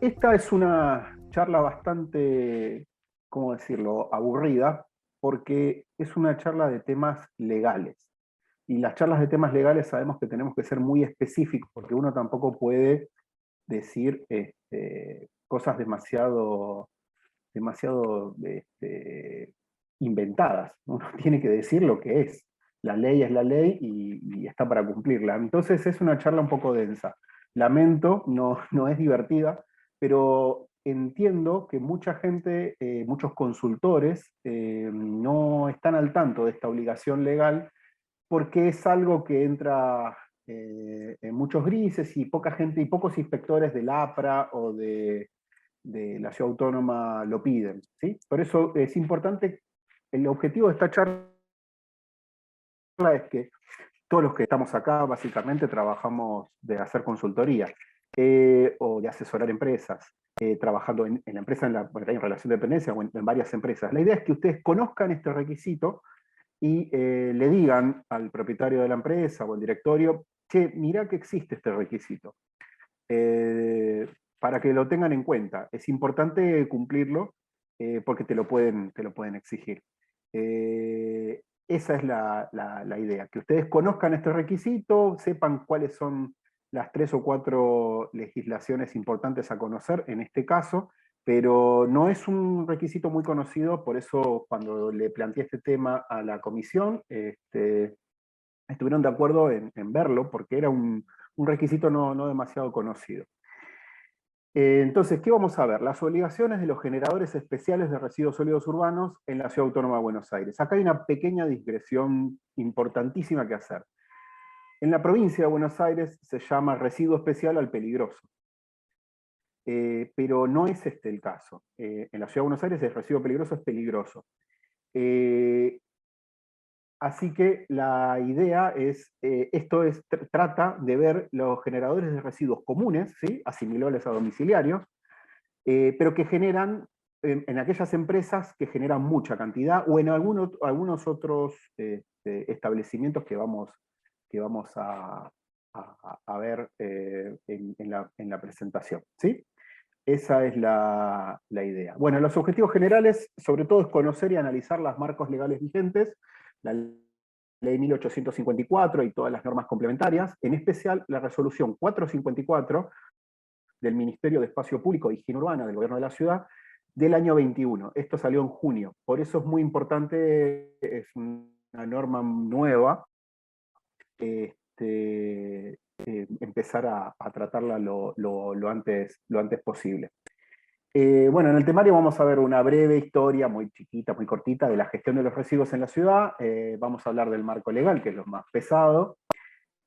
Esta es una charla bastante, ¿cómo decirlo?, aburrida, porque es una charla de temas legales. Y las charlas de temas legales sabemos que tenemos que ser muy específicos, porque uno tampoco puede decir cosas demasiado inventadas. Uno tiene que decir lo que es. La ley es la ley y está para cumplirla. Entonces es una charla un poco densa. Lamento, no es divertida, pero entiendo que mucha gente, muchos consultores, no están al tanto de esta obligación legal porque es algo que entra en muchos grises y poca gente y pocos inspectores del APRA o de la ciudad autónoma lo piden, ¿sí? Por eso es importante, el objetivo de esta charla es que todos los que estamos acá básicamente trabajamos de hacer consultoría o de asesorar empresas, trabajando en la empresa, porque hay en relación de dependencia o en varias empresas. La idea es que ustedes conozcan este requisito y le digan al propietario de la empresa o al directorio, che, mirá que existe este requisito. Para que lo tengan en cuenta. Es importante cumplirlo porque te lo pueden exigir. Esa es la idea, que ustedes conozcan este requisito, sepan cuáles son las 3 o 4 legislaciones importantes a conocer en este caso, pero no es un requisito muy conocido, por eso cuando le planteé este tema a la comisión, estuvieron de acuerdo en verlo, porque era un requisito no demasiado conocido. Entonces, ¿qué vamos a ver? Las obligaciones de los generadores especiales de residuos sólidos urbanos en la Ciudad Autónoma de Buenos Aires. Acá hay una pequeña digresión importantísima que hacer. En la provincia de Buenos Aires se llama residuo especial al peligroso, pero no es este el caso. En la Ciudad de Buenos Aires el residuo peligroso es peligroso. Eh, Así que la idea es, trata de ver los generadores de residuos comunes, ¿sí?, asimilables a domiciliarios, pero que generan en aquellas empresas que generan mucha cantidad o en algunos otros establecimientos que vamos a ver en la presentación, ¿sí? Esa es la idea. Bueno, los objetivos generales, sobre todo, es conocer y analizar los marcos legales vigentes, la ley 1854 y todas las normas complementarias, en especial la resolución 454 del Ministerio de Espacio Público e Higiene Urbana del Gobierno de la Ciudad del año 21. Esto salió en junio. Por eso es muy importante, es una norma nueva, empezar a tratarla lo antes posible. Bueno, en el temario vamos a ver una breve historia, muy chiquita, muy cortita, de la gestión de los residuos en la ciudad. Vamos a hablar del marco legal, que es lo más pesado.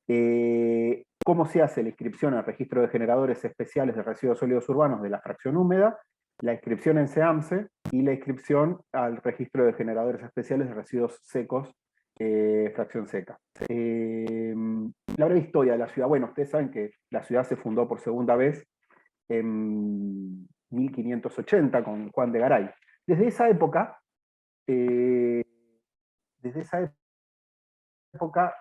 Cómo se hace la inscripción al registro de generadores especiales de residuos sólidos urbanos de la fracción húmeda, la inscripción en SEAMSE y la inscripción al registro de generadores especiales de residuos secos, fracción seca. La breve historia de la ciudad. Bueno, ustedes saben que la ciudad se fundó por segunda vez en 1580 con Juan de Garay. Desde esa época, eh, desde esa época,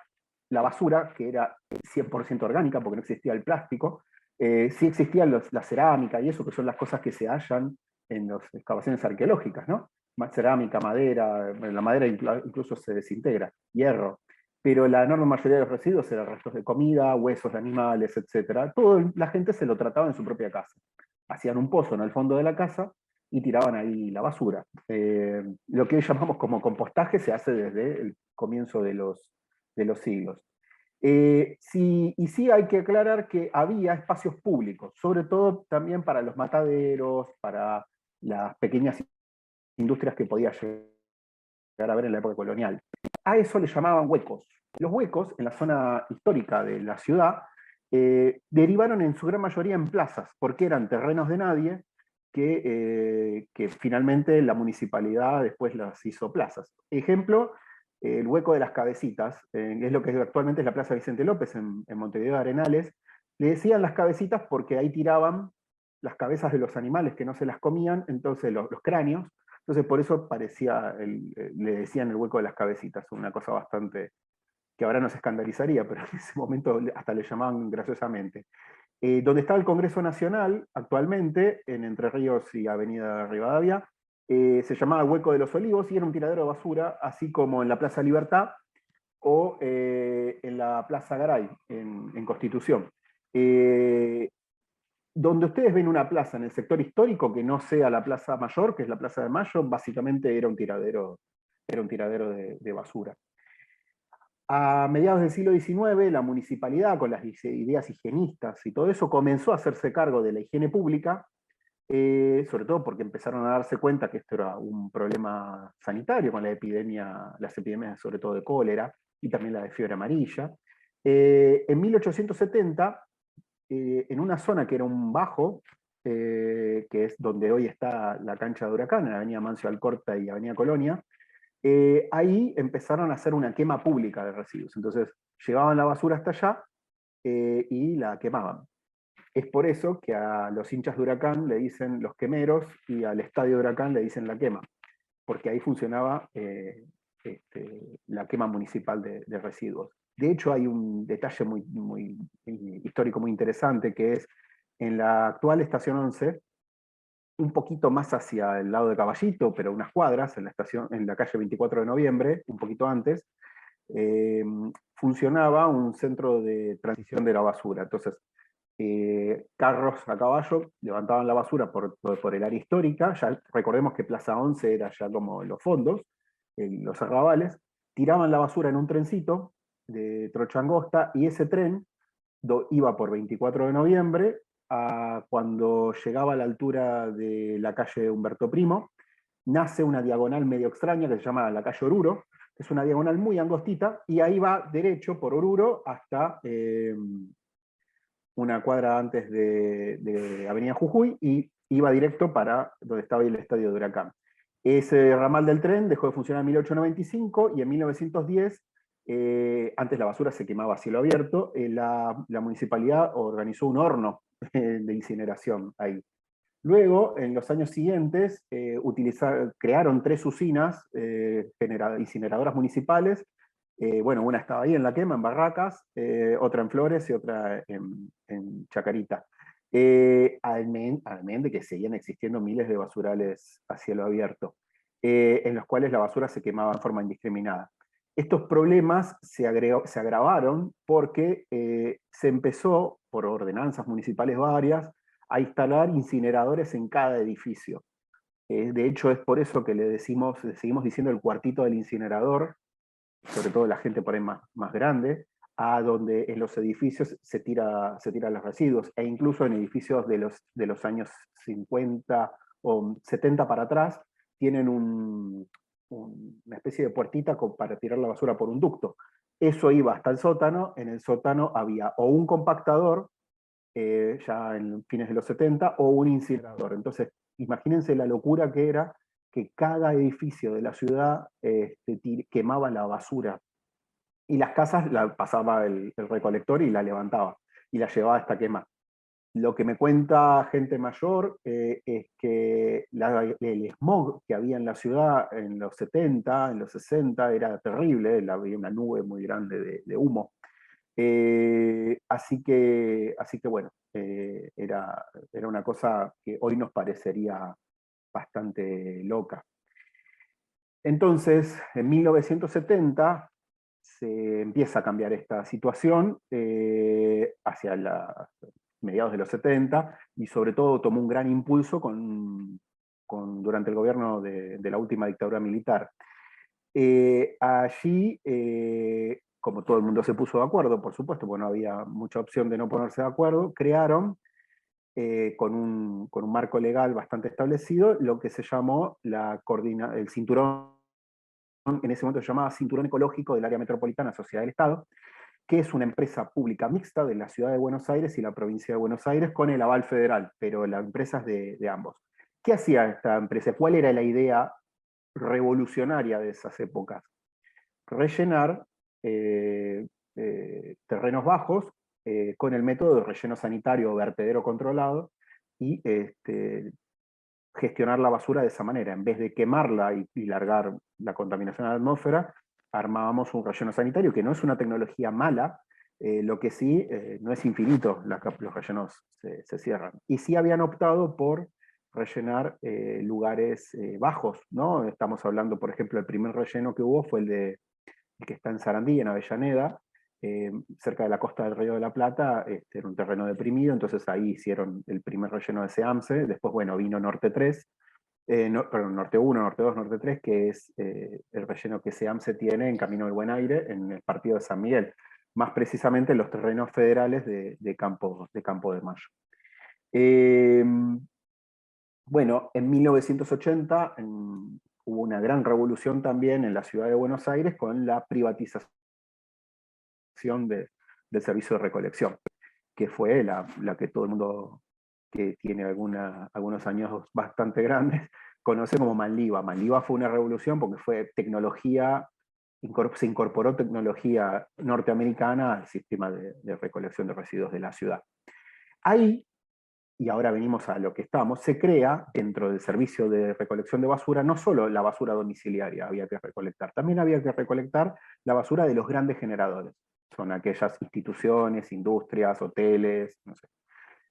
la basura, que era 100% orgánica, porque no existía el plástico, sí existía la cerámica y eso, que son las cosas que se hallan en las excavaciones arqueológicas, ¿no? Cerámica, madera, la madera incluso se desintegra, hierro, pero la enorme mayoría de los residuos eran restos de comida, huesos de animales, etc. Todo la gente se lo trataba en su propia casa. Hacían un pozo en el fondo de la casa y tiraban ahí la basura. Lo que hoy llamamos como compostaje se hace desde el comienzo de los siglos. Sí hay que aclarar que había espacios públicos, sobre todo también para los mataderos, para las pequeñas industrias que podía llegar a ver en la época colonial. A eso le llamaban huecos. Los huecos, en la zona histórica de la ciudad, derivaron en su gran mayoría en plazas, porque eran terrenos de nadie que finalmente la municipalidad después las hizo plazas. Ejemplo, el hueco de las Cabecitas, es lo que actualmente es la Plaza Vicente López en Montevideo de Arenales. Le decían las Cabecitas porque ahí tiraban las cabezas de los animales que no se las comían, entonces los cráneos, entonces por eso le decían el hueco de las Cabecitas, una cosa bastante que ahora nos escandalizaría, pero en ese momento hasta le llamaban graciosamente. Donde estaba el Congreso Nacional, actualmente, en Entre Ríos y Avenida Rivadavia, se llamaba Hueco de los Olivos y era un tiradero de basura, así como en la Plaza Libertad o en la Plaza Garay, en Constitución. Donde ustedes ven una plaza en el sector histórico que no sea la Plaza Mayor, que es la Plaza de Mayo, básicamente era un tiradero de basura. A mediados del siglo XIX, la municipalidad, con las ideas higienistas y todo eso, comenzó a hacerse cargo de la higiene pública, sobre todo porque empezaron a darse cuenta que esto era un problema sanitario con las epidemias sobre todo de cólera y también la de fiebre amarilla. En 1870, en una zona que era un bajo, que es donde hoy está la cancha de Huracán, en Avenida Mancio Alcorta y Avenida Colonia, ahí empezaron a hacer una quema pública de residuos. Entonces llevaban la basura hasta allá y la quemaban. Es por eso que a los hinchas de Huracán le dicen los quemeros y al estadio de Huracán le dicen la quema, porque ahí funcionaba la quema municipal de residuos. De hecho, hay un detalle muy histórico muy interesante, que es en la actual estación 11, un poquito más hacia el lado de Caballito, pero unas cuadras, en la calle 24 de noviembre, un poquito antes, funcionaba un centro de transición de la basura. Entonces, carros a caballo levantaban la basura por el área histórica, ya recordemos que Plaza 11 era ya como los fondos, los arrabales, tiraban la basura en un trencito de trocha angosta, y ese tren iba por 24 de noviembre, cuando llegaba a la altura de la calle Humberto Primo, nace una diagonal medio extraña que se llama la calle Oruro, que es una diagonal muy angostita, y ahí va derecho por Oruro hasta una cuadra antes de Avenida Jujuy, y iba directo para donde estaba el estadio de Huracán. Ese ramal del tren dejó de funcionar en 1895, y en 1910, antes la basura se quemaba a cielo abierto, la municipalidad organizó un horno de incineración ahí. Luego, en los años siguientes, crearon 3 usinas incineradoras municipales. Bueno, una estaba ahí en La Quema, en Barracas, otra en Flores y otra en Chacarita. Además de que seguían existiendo miles de basurales a cielo abierto, en los cuales la basura se quemaba en forma indiscriminada. Estos problemas se agravaron porque se empezó, por ordenanzas municipales varias, a instalar incineradores en cada edificio. De hecho, es por eso que le seguimos diciendo el cuartito del incinerador, sobre todo la gente por ahí más grande, a donde en los edificios se tiran los residuos, e incluso en edificios de los años 50 o 70 para atrás, tienen una especie de puertita para tirar la basura por un ducto. Eso iba hasta el sótano. En el sótano había o un compactador, ya en fines de los 70, o un incinerador. Entonces, imagínense la locura que era que cada edificio de la ciudad quemaba la basura, y las casas la pasaba el recolector y la levantaba, y la llevaba hasta quemar. Lo que me cuenta gente mayor es que el smog que había en la ciudad en los 70, en los 60, era terrible, había una nube muy grande de humo. Así que bueno, era una cosa que hoy nos parecería bastante loca. Entonces, en 1970 se empieza a cambiar esta situación hacia mediados de los 70, y sobre todo tomó un gran impulso durante el gobierno de la última dictadura militar. Allí, como todo el mundo se puso de acuerdo, por supuesto, porque no había mucha opción de no ponerse de acuerdo, crearon, con un marco legal bastante establecido, lo que se llamó el cinturón, en ese momento se llamaba Cinturón Ecológico del Área Metropolitana Sociedad del Estado, que es una empresa pública mixta de la Ciudad de Buenos Aires y la provincia de Buenos Aires, con el aval federal, pero la empresa es de ambos. ¿Qué hacía esta empresa? ¿Cuál era la idea revolucionaria de esas épocas? Rellenar terrenos bajos con el método de relleno sanitario o vertedero controlado, y gestionar la basura de esa manera. En vez de quemarla y largar la contaminación a la atmósfera, armábamos un relleno sanitario, que no es una tecnología mala, Lo que sí, no es infinito, los rellenos se cierran. Y sí habían optado por rellenar lugares bajos, ¿no? Estamos hablando, por ejemplo, el primer relleno que hubo fue el que está en Sarandí, en Avellaneda, cerca de la costa del Río de la Plata. Era un terreno deprimido, entonces ahí hicieron el primer relleno de SEAMSE. Después, bueno, vino Norte 3, perdón, Norte 1, Norte 2, Norte 3, que es el relleno que SEAMSE tiene en Camino del Buen Aire, en el partido de San Miguel, más precisamente en los terrenos federales de Campo de Mayo. Eh, bueno, en 1980 hubo una gran revolución también en la ciudad de Buenos Aires con la privatización del servicio de recolección, que fue la que todo el mundo que tiene algunos años bastante grandes conoce como Manliva. Manliva fue una revolución porque fue tecnología, se incorporó tecnología norteamericana al sistema de recolección de residuos de la ciudad. Ahí, y ahora venimos a lo que estamos, se crea dentro del servicio de recolección de basura no solo la basura domiciliaria había que recolectar, también había que recolectar la basura de los grandes generadores. Son aquellas instituciones, industrias, hoteles, no sé,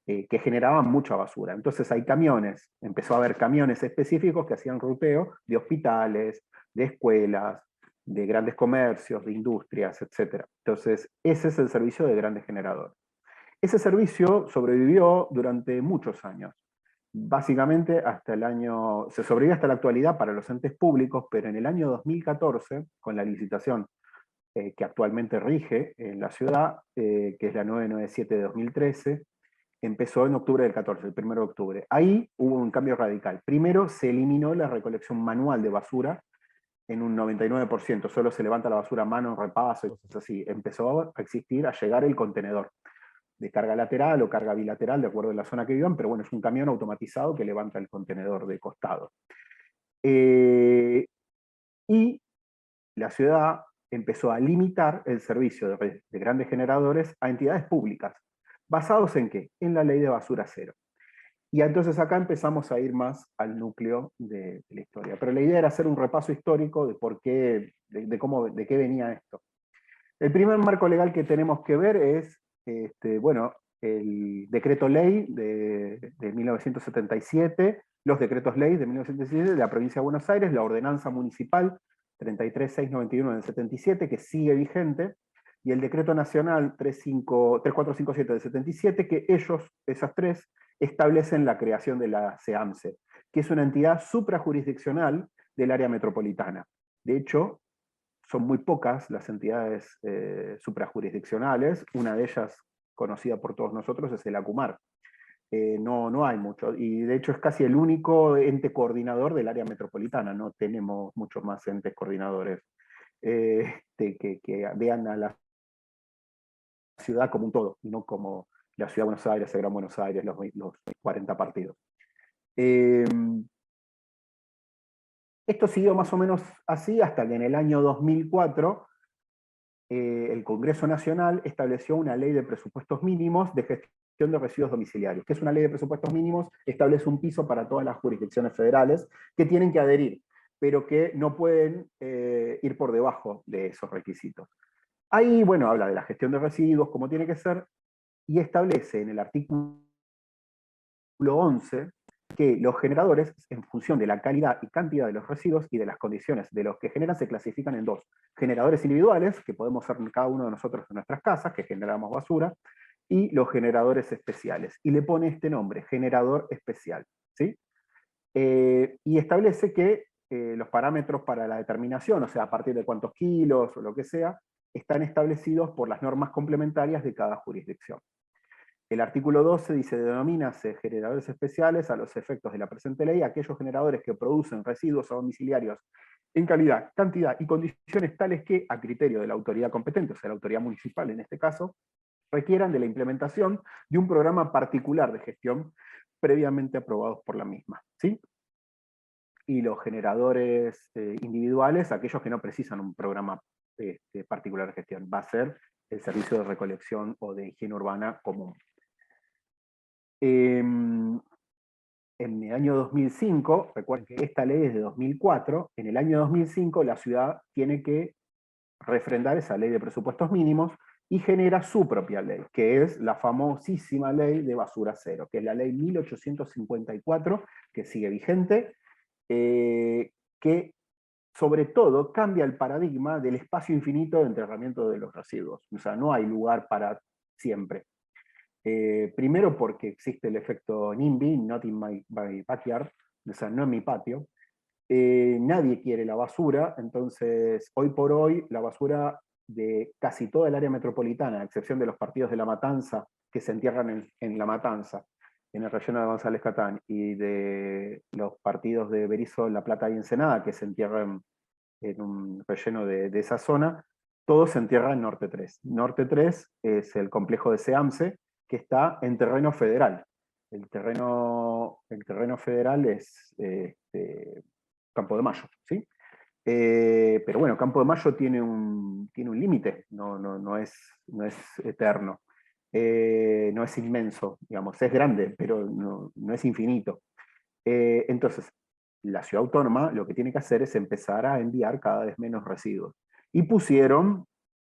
que generaban mucha basura. Entonces hay camiones, empezó a haber camiones específicos que hacían ruteo de hospitales, de escuelas, de grandes comercios, de industrias, etc. Entonces ese es el servicio de grandes generadores. Ese servicio sobrevivió durante muchos años. Básicamente hasta se sobrevivió hasta la actualidad para los entes públicos, pero en el año 2014, con la licitación que actualmente rige en la ciudad, que es la 997 de 2013, empezó en octubre del 14, el 1 de octubre. Ahí hubo un cambio radical. Primero se eliminó la recolección manual de basura en un 99%, solo se levanta la basura a mano, repaso y cosas así. Empezó a existir, a llegar el contenedor de carga lateral o carga bilateral, de acuerdo a la zona que vivan, pero bueno, es un camión automatizado que levanta el contenedor de costado. Y la ciudad empezó a limitar el servicio de grandes generadores a entidades públicas. ¿Basados en qué? En la ley de basura cero. Y entonces acá empezamos a ir más al núcleo de la historia. Pero la idea era hacer un repaso histórico de por qué, de qué venía esto. El primer marco legal que tenemos que ver es, bueno, el decreto ley de 1977, los decretos ley de 1977 de la provincia de Buenos Aires, la ordenanza municipal 33691 del 77, que sigue vigente, y el decreto nacional 3457 del 77, que esas tres, establecen la creación de la SEAMSE, que es una entidad suprajurisdiccional del área metropolitana. De hecho, son muy pocas las entidades suprajurisdiccionales. Una de ellas, conocida por todos nosotros, es el ACUMAR. No hay mucho, y de hecho es casi el único ente coordinador del área metropolitana. No tenemos muchos más entes coordinadores que vean a la ciudad como un todo, y no como la Ciudad de Buenos Aires, el Gran Buenos Aires, los 40 partidos. Esto siguió más o menos así hasta que en el año 2004 el Congreso Nacional estableció una ley de presupuestos mínimos de gestión de residuos domiciliarios. ¿Qué es una ley de presupuestos mínimos? Establece un piso para todas las jurisdicciones federales que tienen que adherir, pero que no pueden ir por debajo de esos requisitos. Ahí, bueno, habla de la gestión de residuos, cómo tiene que ser, y establece en el artículo 11 que los generadores, en función de la calidad y cantidad de los residuos y de las condiciones de los que generan, se clasifican en dos. Generadores individuales, que podemos ser cada uno de nosotros en nuestras casas, que generamos basura, y los generadores especiales. Y le pone este nombre, generador especial. ¿Sí? Y establece que los parámetros para la determinación, o sea, a partir de cuántos kilos o lo que sea, están establecidos por las normas complementarias de cada jurisdicción. El artículo 12 dice, denomínase generadores especiales a los efectos de la presente ley aquellos generadores que producen residuos domiciliarios en calidad, cantidad y condiciones tales que, a criterio de la autoridad competente, o sea, la autoridad municipal en este caso, requieran de la implementación de un programa particular de gestión previamente aprobados por la misma. ¿Sí? Y los generadores individuales, aquellos que no precisan un programa particular de gestión, va a ser el servicio de recolección o de higiene urbana común. En el año 2005, recuerden que esta ley es de 2004, en el año 2005 la ciudad tiene que refrendar esa ley de presupuestos mínimos y genera su propia ley, que es la famosísima ley de basura cero, que es la ley 1854, que sigue vigente, que sobre todo cambia el paradigma del espacio infinito de enterramiento de los residuos. O sea, no hay lugar para siempre. Primero porque existe el efecto NIMBY, not in my backyard, o sea, no en mi patio. Nadie quiere la basura, entonces hoy por hoy la basura de casi toda el área metropolitana, a excepción de los partidos de La Matanza, que se entierran en La Matanza, en el relleno de González Catán, y de los partidos de Berisso, La Plata y Ensenada, que se entierran en un relleno de esa zona, todo se entierra en Norte 3. Norte 3 es el complejo de SEAMSE, que está en terreno federal. El terreno federal es Campo de Mayo, ¿sí? Pero bueno, Campo de Mayo tiene un límite, no es eterno. No es inmenso, digamos, es grande, pero no es infinito. Entonces, la ciudad autónoma lo que tiene que hacer es empezar a enviar cada vez menos residuos. Y pusieron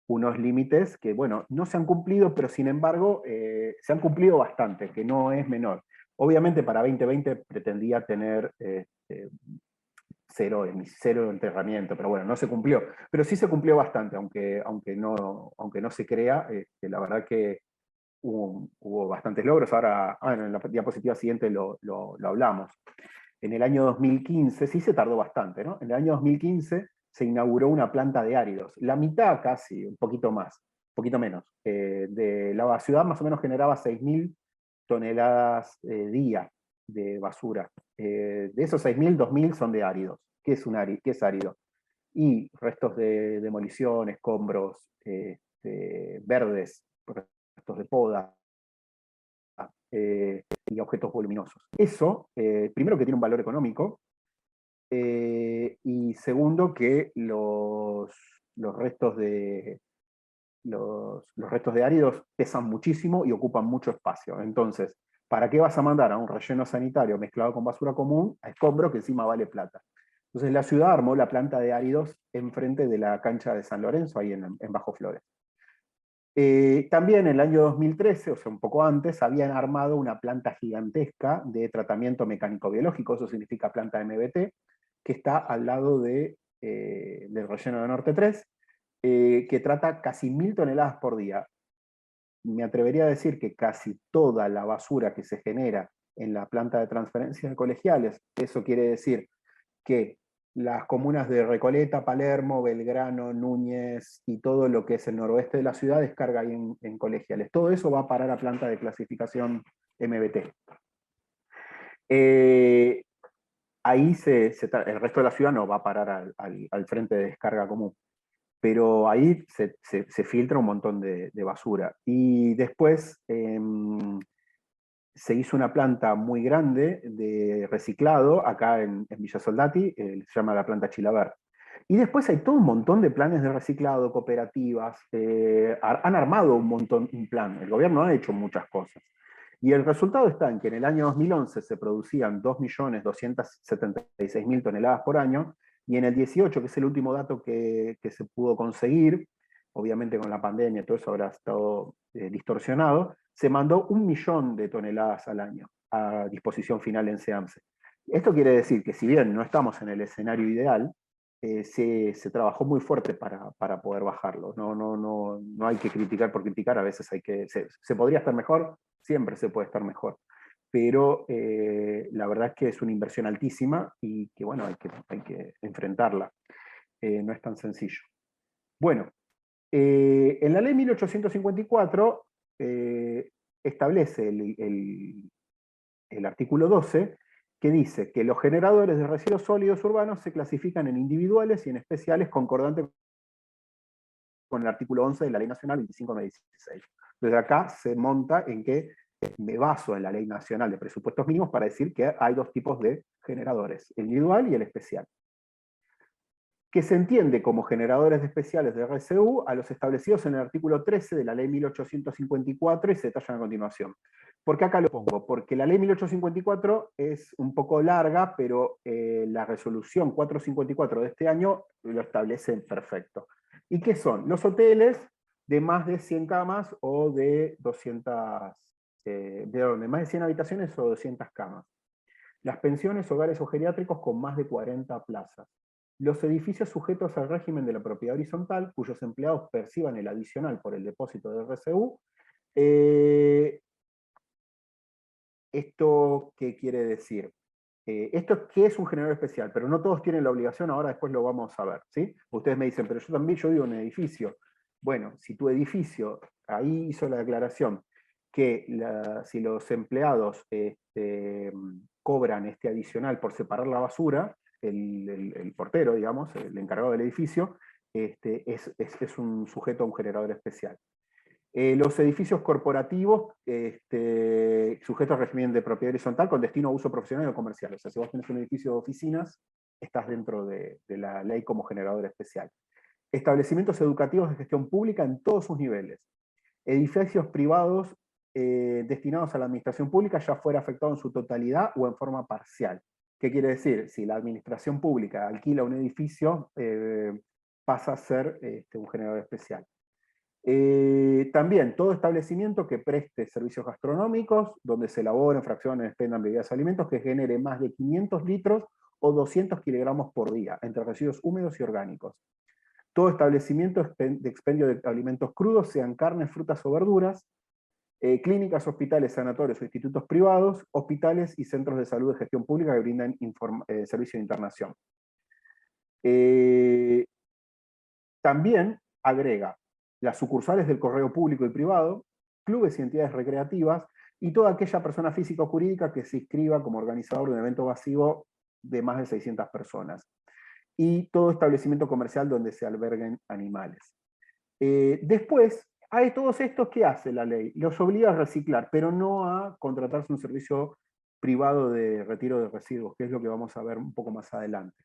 unos límites que, bueno, no se han cumplido, pero sin embargo se han cumplido bastante, que no es menor. Obviamente para 2020 pretendía tener cero enterramiento, pero bueno, no se cumplió. Pero sí se cumplió bastante, aunque no se crea, la verdad que hubo bastantes logros. Ahora, en la diapositiva siguiente lo hablamos. En el año 2015, sí se tardó bastante, ¿no? En el año 2015 se inauguró una planta de áridos. La mitad casi, un poquito más, un poquito menos. De la ciudad más o menos generaba 6.000 toneladas día de basura. De esos 6.000, 2.000 son de áridos. ¿Qué es qué es árido? Y restos de demolición, escombros, verdes, restos de poda, y objetos voluminosos. Eso, primero que tiene un valor económico, y segundo que los restos los restos de áridos pesan muchísimo y ocupan mucho espacio. Entonces, ¿para qué vas a mandar a un relleno sanitario mezclado con basura común a escombro que encima vale plata? Entonces la ciudad armó la planta de áridos enfrente de la cancha de San Lorenzo, ahí en Bajo Flores. También en el año 2013, o sea, un poco antes, habían armado una planta gigantesca de tratamiento mecánico-biológico, eso significa planta MBT, que está al lado del relleno de Norte 3, que trata casi 1.000 toneladas por día. Me atrevería a decir que casi toda la basura que se genera en la planta de transferencia de colegiales, eso quiere decir que las comunas de Recoleta, Palermo, Belgrano, Núñez y todo lo que es el noroeste de la ciudad descarga ahí en colegiales. Todo eso va a parar a planta de clasificación MBT. Ahí el resto de la ciudad no va a parar al frente de descarga común, pero ahí se filtra un montón de basura. Y después se hizo una planta muy grande de reciclado acá en Villa Soldati, se llama la planta Chilaver. Y después hay todo un montón de planes de reciclado, cooperativas, han armado un plan, el gobierno ha hecho muchas cosas. Y el resultado está en que en el año 2011 se producían 2.276.000 toneladas por año, y en el 18, que es el último dato que se pudo conseguir, obviamente con la pandemia todo eso habrá estado distorsionado, se mandó 1.000.000 de toneladas al año a disposición final en SEAMSE. Esto quiere decir que si bien no estamos en el escenario ideal, se trabajó muy fuerte para poder bajarlo. No hay que criticar por criticar, a veces se podría estar mejor, siempre se puede estar mejor. Pero la verdad es que es una inversión altísima y que bueno, hay que enfrentarla. No es tan sencillo. Bueno, en la ley 1854 establece el artículo 12, que dice que los generadores de residuos sólidos urbanos se clasifican en individuales y en especiales concordante con el artículo 11 de la Ley Nacional 25/2016. Desde acá se monta en que me baso en la Ley Nacional de Presupuestos Mínimos para decir que hay dos tipos de generadores, el individual y el especial, que se entiende como generadores especiales de RCU a los establecidos en el artículo 13 de la ley 1854 y se detallan a continuación. ¿Por qué acá lo pongo? Porque la ley 1854 es un poco larga, pero la resolución 454 de este año lo establece perfecto. ¿Y qué son? Los hoteles de más de 100 camas o de 200, de más de 100 habitaciones o 200 camas. Las pensiones, hogares o geriátricos con más de 40 plazas. Los edificios sujetos al régimen de la propiedad horizontal, cuyos empleados perciban el adicional por el depósito de RCU. ¿Esto qué quiere decir? Esto qué es un generador especial, pero no todos tienen la obligación, ahora después lo vamos a ver, ¿sí? Ustedes me dicen, pero yo también, yo vivo en un edificio. Bueno, si tu edificio, ahí hizo la declaración, que si los empleados cobran este adicional por separar la basura, el portero, digamos, el encargado del edificio, es un sujeto a un generador especial. Los edificios corporativos sujetos al régimen de propiedad horizontal con destino a uso profesional o comercial. O sea, si vos tenés un edificio de oficinas, estás dentro de la ley como generador especial. Establecimientos educativos de gestión pública en todos sus niveles. Edificios privados destinados a la administración pública, ya fuera afectado en su totalidad o en forma parcial. ¿Qué quiere decir? Si la administración pública alquila un edificio, pasa a ser un generador especial. También todo establecimiento que preste servicios gastronómicos, donde se elaboren, fraccionen, expendan bebidas y alimentos, que genere más de 500 litros o 200 kilogramos por día, entre residuos húmedos y orgánicos. Todo establecimiento de expendio de alimentos crudos, sean carnes, frutas o verduras, clínicas, hospitales, sanatorios o institutos privados, hospitales y centros de salud de gestión pública que brindan servicio de internación. También agrega las sucursales del correo público y privado, clubes y entidades recreativas, y toda aquella persona física o jurídica que se inscriba como organizador de un evento masivo de más de 600 personas. Y todo establecimiento comercial donde se alberguen animales. Después, hay todos estos, ¿qué hace la ley? Los obliga a reciclar, pero no a contratarse un servicio privado de retiro de residuos, que es lo que vamos a ver un poco más adelante.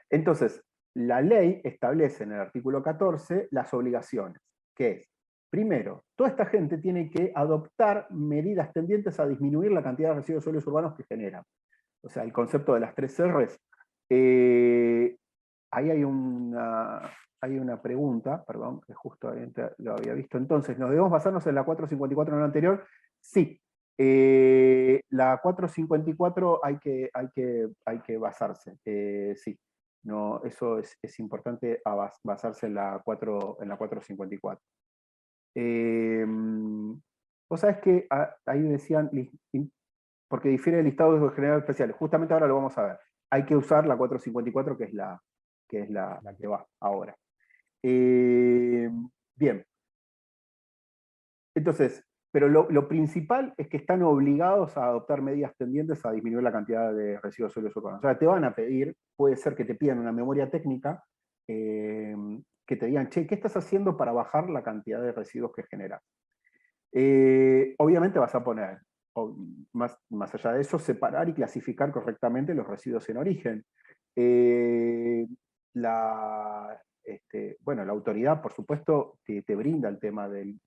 Entonces, la ley establece en el artículo 14 las obligaciones, que es, primero, toda esta gente tiene que adoptar medidas tendientes a disminuir la cantidad de residuos sólidos urbanos que generan. O sea, el concepto de las 3 R's. Ahí hay una pregunta, perdón, que justo lo había visto. Entonces, ¿nos debemos basarnos en la 454 en la anterior? Sí. La 454 hay que basarse, sí. No, eso es importante basarse en la 454. Vos sabés que ahí decían, porque difiere el listado de generadores especiales. Justamente ahora lo vamos a ver. Hay que usar la 454, que es la que va ahora. Bien. Entonces, pero lo principal es que están obligados a adoptar medidas tendientes a disminuir la cantidad de residuos sólidos urbanos. O sea, te van a pedir, puede ser que te pidan una memoria técnica, que te digan, che, ¿qué estás haciendo para bajar la cantidad de residuos que generas? Obviamente vas a poner, más allá de eso, separar y clasificar correctamente los residuos en origen. Bueno, la autoridad, por supuesto, te brinda el tema del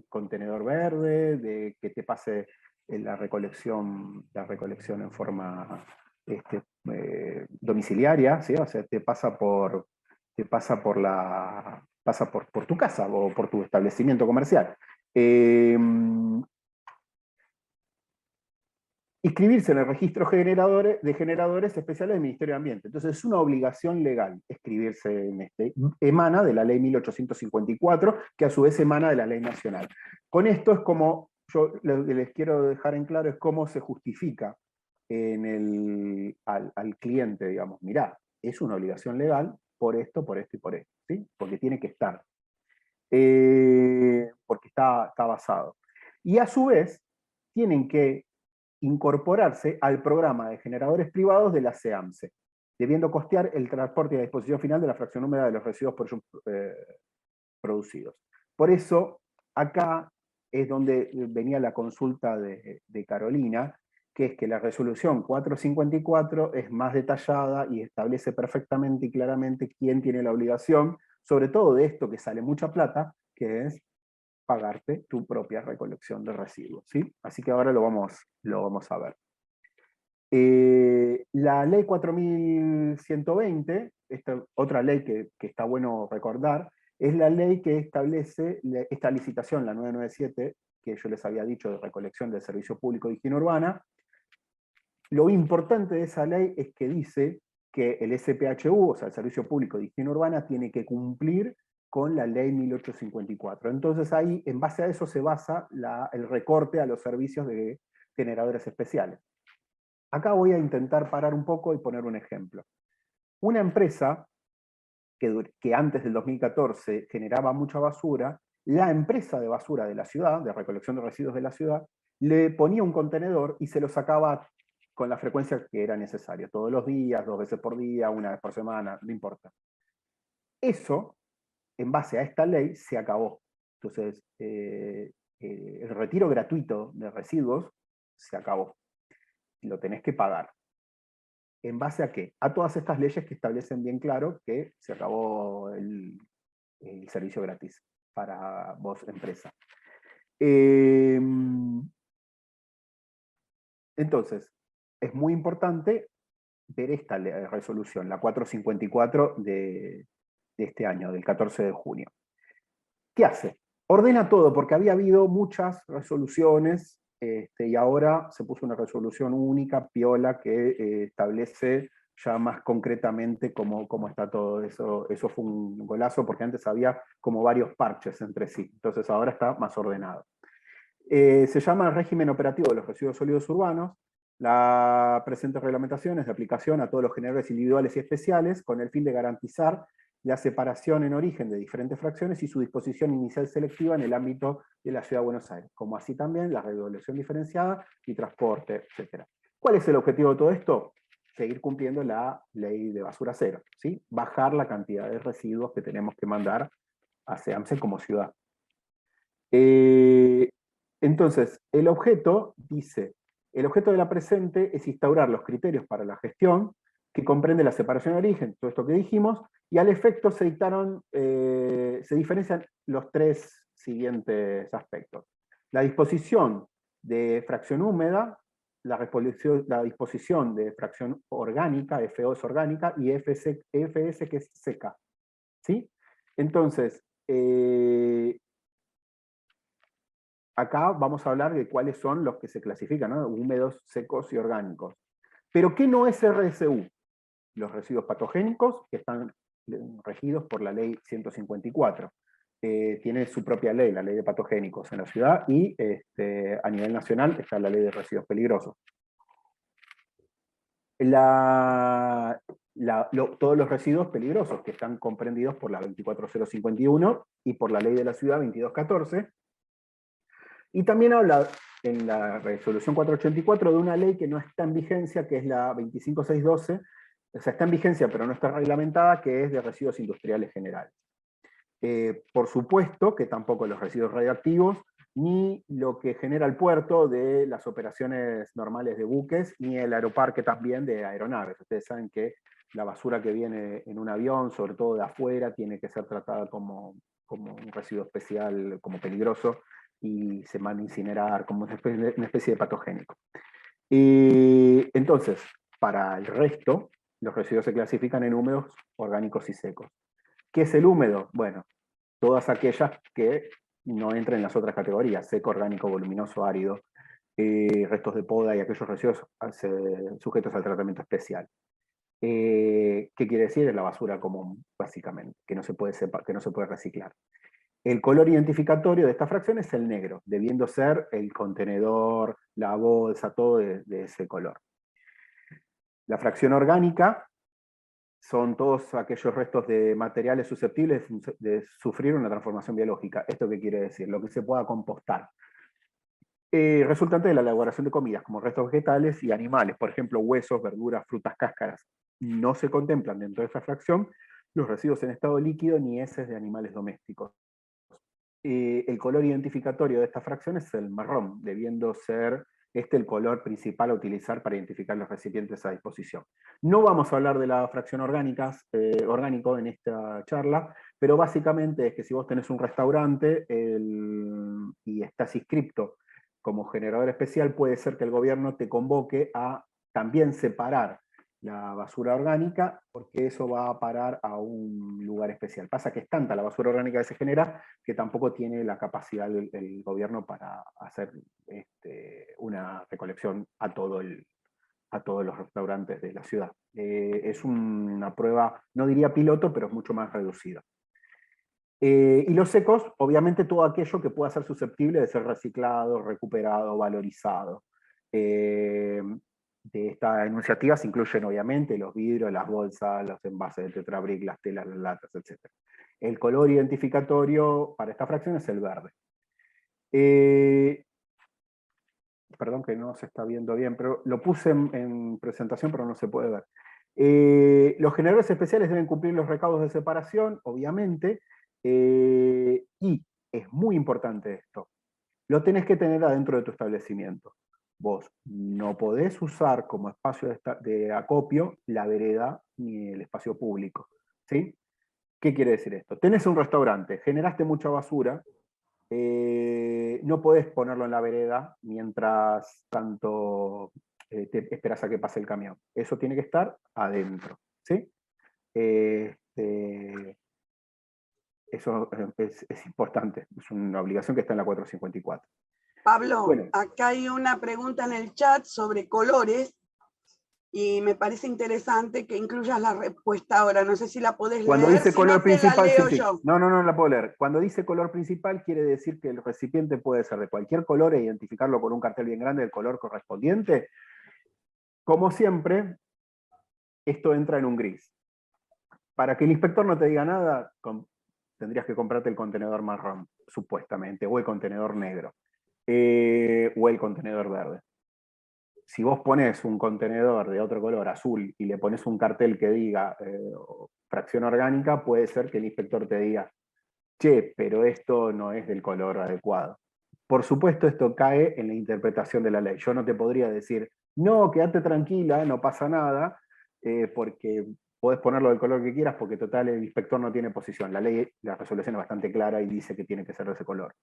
contenedor verde, de que te pase la recolección en forma domiciliaria, ¿sí? O sea, pasa por tu casa o por tu establecimiento comercial. Inscribirse en el registro de generadores especiales del Ministerio de Ambiente. Entonces es una obligación legal inscribirse en emana de la ley 1854, que a su vez emana de la ley nacional. Con esto es como, yo les quiero dejar en claro, es cómo se justifica al cliente, digamos, mirá, es una obligación legal por esto, por esto y por esto, ¿sí? Porque tiene que estar. Porque está basado. Y a su vez, tienen que incorporarse al programa de generadores privados de la CEAMSE, debiendo costear el transporte y la disposición final de la fracción húmeda de los residuos producidos. Por eso, acá es donde venía la consulta de Carolina, que es que la resolución 454 es más detallada y establece perfectamente y claramente quién tiene la obligación, sobre todo de esto que sale mucha plata, que es pagarte tu propia recolección de residuos, ¿sí? Así que ahora lo vamos a ver. La ley 4120, esta otra ley que está bueno recordar, Es la ley que establece esta licitación, la 997, que yo les había dicho de recolección del servicio público de higiene urbana. Lo importante de esa ley es que dice que el SPHU, o sea, el Servicio Público de Higiene Urbana, tiene que cumplir con la ley 1854. Entonces ahí, en base a eso, se basa el recorte a los servicios de generadores especiales. Acá voy a intentar parar un poco y poner un ejemplo. Una empresa que antes del 2014 generaba mucha basura, la empresa de basura de la ciudad, de recolección de residuos de la ciudad, le ponía un contenedor y se lo sacaba con la frecuencia que era necesario, todos los días, 2 veces por día, 1 vez por semana, no importa. Eso, en base a esta ley, se acabó. Entonces, el retiro gratuito de residuos se acabó. Lo tenés que pagar. ¿En base a qué? A todas estas leyes que establecen bien claro que se acabó el servicio gratis para vos, empresa. Entonces, es muy importante ver esta resolución, la 454 de este año, del 14 de junio. ¿Qué hace? Ordena todo, porque había habido muchas resoluciones y ahora se puso una resolución única, piola, que establece ya más concretamente cómo está todo eso. Eso fue un golazo, porque antes había como varios parches entre sí, entonces ahora está más ordenado. Se llama régimen operativo de los residuos sólidos urbanos. La presente reglamentación es de aplicación a todos los generadores individuales y especiales, con el fin de garantizar la separación en origen de diferentes fracciones y su disposición inicial selectiva en el ámbito de la Ciudad de Buenos Aires, como así también la regulación diferenciada y transporte, etc. ¿Cuál es el objetivo de todo esto? Seguir cumpliendo la ley de basura cero, ¿sí? Bajar la cantidad de residuos que tenemos que mandar a SEAMSE como ciudad. Entonces, el objeto de la presente es instaurar los criterios para la gestión, que comprende la separación de origen, todo esto que dijimos, y al efecto se diferencian los 3 siguientes aspectos. La disposición de fracción húmeda, la disposición de fracción orgánica, FO es orgánica, y FS que es seca. ¿Sí? Entonces, acá vamos a hablar de cuáles son los que se clasifican, ¿no? Húmedos, secos y orgánicos. Pero ¿qué no es RSU? Los residuos patogénicos, que están regidos por la ley 154. Tiene su propia ley, la ley de patogénicos en la ciudad, y a nivel nacional está la ley de residuos peligrosos. Todos los residuos peligrosos que están comprendidos por la 24051 y por la ley de la ciudad 2214. Y también habla en la resolución 484 de una ley que no está en vigencia, que es la 25612, o sea, está en vigencia pero no está reglamentada, que es de residuos industriales generales. Por supuesto que tampoco los residuos radioactivos, ni lo que genera el puerto de las operaciones normales de buques, ni el aeroparque también de aeronaves. Ustedes saben que la basura que viene en un avión, sobre todo de afuera, tiene que ser tratada como un residuo especial, como peligroso, y se manda a incinerar como una especie de patogénico. Entonces, para el resto, los residuos se clasifican en húmedos, orgánicos y secos. ¿Qué es el húmedo? Bueno, todas aquellas que no entran en las otras categorías, seco, orgánico, voluminoso, árido, restos de poda y aquellos residuos sujetos al tratamiento especial. ¿Qué quiere decir? Es la basura común, básicamente, que no se puede reciclar. El color identificatorio de esta fracción es el negro, debiendo ser el contenedor, la bolsa, todo de ese color. La fracción orgánica son todos aquellos restos de materiales susceptibles de sufrir una transformación biológica. ¿Esto qué quiere decir? Lo que se pueda compostar. Resultante de la elaboración de comidas, como restos vegetales y animales, por ejemplo, huesos, verduras, frutas, cáscaras. No se contemplan dentro de esta fracción los residuos en estado líquido ni heces de animales domésticos. El color identificatorio de esta fracción es el marrón, debiendo ser el color principal a utilizar para identificar los recipientes a disposición. No vamos a hablar de la fracción orgánico en esta charla, pero básicamente es que si vos tenés un restaurante y estás inscripto como generador especial, puede ser que el gobierno te convoque a también separar la basura orgánica, porque eso va a parar a un lugar especial. Pasa que es tanta la basura orgánica que se genera que tampoco tiene la capacidad del gobierno para hacer una recolección a todos los restaurantes de la ciudad. Es una prueba, no diría piloto, pero es mucho más reducida. Y los secos, obviamente todo aquello que pueda ser susceptible de ser reciclado, recuperado, valorizado. De esta iniciativa se incluyen obviamente los vidrios, las bolsas, los envases de tetrabric, las telas, las latas, etc. El color identificatorio para esta fracción es el verde. Perdón que no se está viendo bien, pero lo puse en presentación, pero no se puede ver. Los generadores especiales deben cumplir los recaudos de separación, obviamente, y es muy importante esto, lo tenés que tener adentro de tu establecimiento. Vos no podés usar como espacio de acopio la vereda ni el espacio público. ¿Sí? ¿Qué quiere decir esto? Tenés un restaurante, generaste mucha basura, no podés ponerlo en la vereda mientras tanto te esperas a que pase el camión. Eso tiene que estar adentro. ¿Sí? Eso es importante, es una obligación que está en la 454. Pablo, Bueno, acá hay una pregunta en el chat sobre colores y me parece interesante que incluyas la respuesta ahora. No sé si la podés cuando leer, dice si no color te la principal, sí, leo sí. yo. No, no, no la puedo leer. Cuando dice color principal quiere decir que el recipiente puede ser de cualquier color e identificarlo con un cartel bien grande del color correspondiente. Como siempre, esto entra en un gris. Para que el inspector no te diga nada, tendrías que comprarte el contenedor marrón, supuestamente, o el contenedor negro, o el contenedor verde. Si vos pones un contenedor de otro color, azul, y le pones un cartel que diga fracción orgánica, puede ser que el inspector te diga, che, pero esto no es del color adecuado. Por supuesto, esto cae en la interpretación de la ley. Yo no te podría decir, no, quédate tranquila, no pasa nada, porque podés ponerlo del color que quieras, porque total el inspector no tiene posición. La ley, la resolución es bastante clara y dice que tiene que ser de ese color.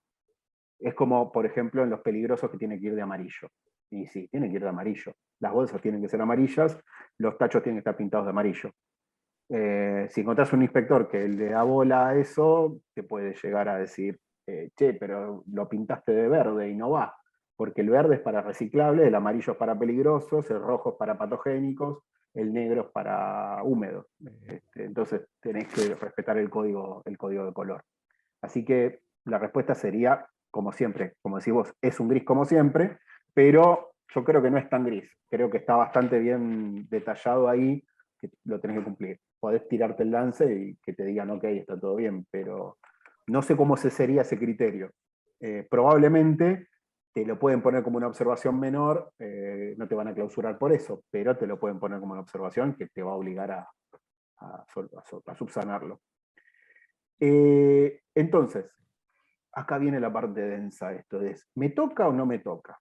Es como, por ejemplo, en los peligrosos que tiene que ir de amarillo. Y sí, tiene que ir de amarillo. Las bolsas tienen que ser amarillas, los tachos tienen que estar pintados de amarillo. Si encontrás un inspector que le da bola a eso, te puede llegar a decir, che, pero lo pintaste de verde y no va, porque el verde es para reciclable, el amarillo es para peligrosos, el rojo es para patogénicos, el negro es para húmedos. Entonces tenés que respetar el código de color. Así que la respuesta sería, como siempre, como decís vos, es un gris como siempre, pero yo creo que no es tan gris. Creo que está bastante bien detallado ahí, que lo tenés que cumplir. Podés tirarte el lance y que te digan, ok, está todo bien, pero no sé cómo sería ese criterio. Probablemente te lo pueden poner como una observación menor, no te van a clausurar por eso, pero te lo pueden poner como una observación que te va a obligar a subsanarlo. Entonces, acá viene la parte densa, esto es, ¿me toca o no me toca?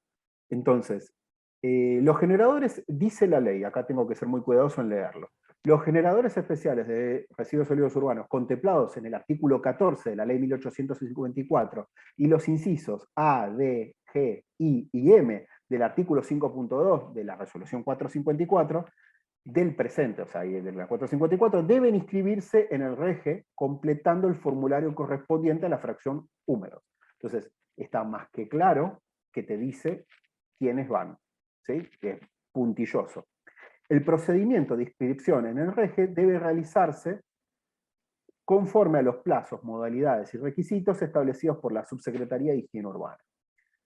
Entonces, los generadores, dice la ley, acá tengo que ser muy cuidadoso en leerlo, los generadores especiales de residuos sólidos urbanos contemplados en el artículo 14 de la ley 1854 y los incisos A, D, G, I y M del artículo 5.2 de la resolución 454 del presente, o sea, y de la 454, deben inscribirse en el REGE completando el formulario correspondiente a la fracción húmedos. Entonces, está más que claro que te dice quiénes van, ¿sí? Que es puntilloso. El procedimiento de inscripción en el REGE debe realizarse conforme a los plazos, modalidades y requisitos establecidos por la Subsecretaría de Higiene Urbana.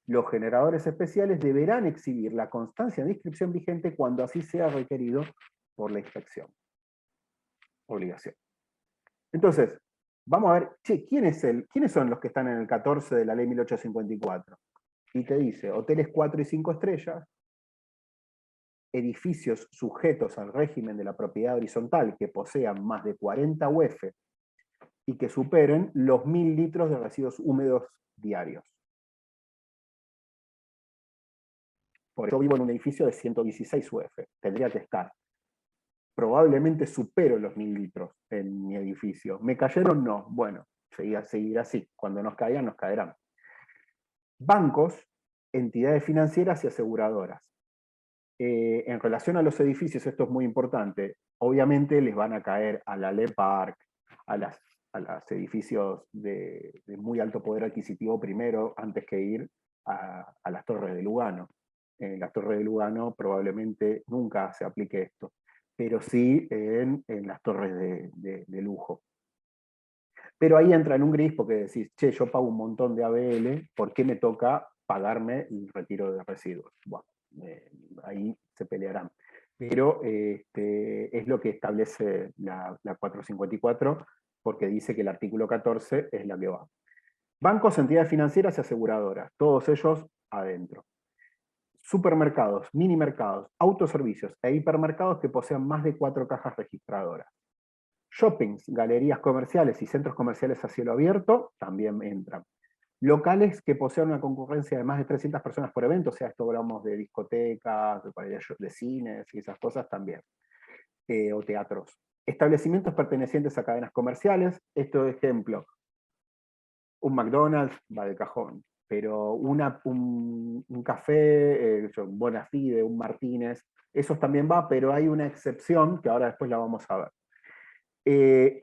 Los generadores especiales deberán exhibir la constancia de inscripción vigente cuando así sea requerido por la inspección. Obligación. Entonces, vamos a ver, che, ¿quiénes son los que están en el 14 de la ley 1854? Y te dice, hoteles 4 y 5 estrellas, edificios sujetos al régimen de la propiedad horizontal que posean más de 40 UF y que superen los 1000 litros de residuos húmedos diarios. Por ejemplo, yo vivo en un edificio de 116 UF, tendría que estar. Probablemente supero los 1000 litros en mi edificio. ¿Me cayeron? No. Bueno, seguir así. Cuando nos caigan, nos caerán. Bancos, entidades financieras y aseguradoras. En relación a los edificios, esto es muy importante, obviamente les van a caer a la Le Parc, a los edificios de muy alto poder adquisitivo primero, antes que ir a las torres de Lugano. En las torres de Lugano probablemente nunca se aplique esto, pero sí en las torres de lujo. Pero ahí entra en un gris porque decís, che, yo pago un montón de ABL, ¿por qué me toca pagarme el retiro de residuos? Bueno, ahí se pelearán. Pero es lo que establece la 454, porque dice que el artículo 14 es la que va. Bancos, entidades financieras y aseguradoras, todos ellos adentro. Supermercados, mini mercados, autoservicios e hipermercados que posean más de 4 cajas registradoras. Shoppings, galerías comerciales y centros comerciales a cielo abierto también entran. Locales que posean una concurrencia de más de 300 personas por evento, o sea, esto hablamos de discotecas, de cines y esas cosas también, o teatros. Establecimientos pertenecientes a cadenas comerciales, esto es ejemplo, un McDonald's va de cajón, pero un café, un Bonafide, un Martínez, esos también va, pero hay una excepción que ahora después la vamos a ver.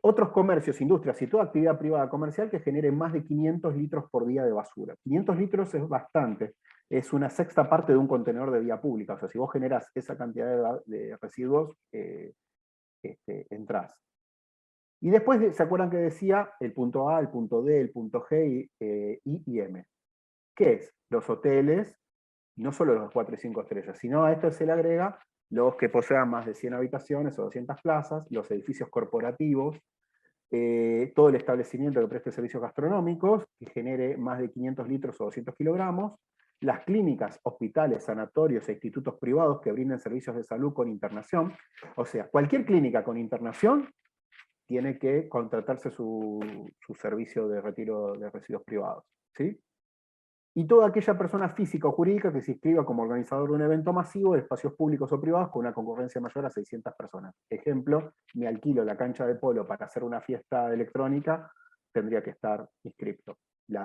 Otros comercios, industrias y toda actividad privada comercial que genere más de 500 litros por día de basura. 500 litros es bastante, es una sexta parte de un contenedor de vía pública, o sea, si vos generás esa cantidad de residuos, entrás. Y después, ¿se acuerdan que decía el punto A, el punto D, el punto G, I y M? ¿Qué es? Los hoteles, no solo los 4 y 5 estrellas, sino a esto se le agrega los que posean más de 100 habitaciones o 200 plazas, los edificios corporativos, todo el establecimiento que preste servicios gastronómicos, que genere más de 500 litros o 200 kilogramos, las clínicas, hospitales, sanatorios e institutos privados que brinden servicios de salud con internación. O sea, cualquier clínica con internación tiene que contratarse su servicio de retiro de residuos privados, ¿sí? Y toda aquella persona física o jurídica que se inscriba como organizador de un evento masivo de espacios públicos o privados con una concurrencia mayor a 600 personas. Ejemplo, me alquilo la cancha de polo para hacer una fiesta electrónica, tendría que estar inscripto.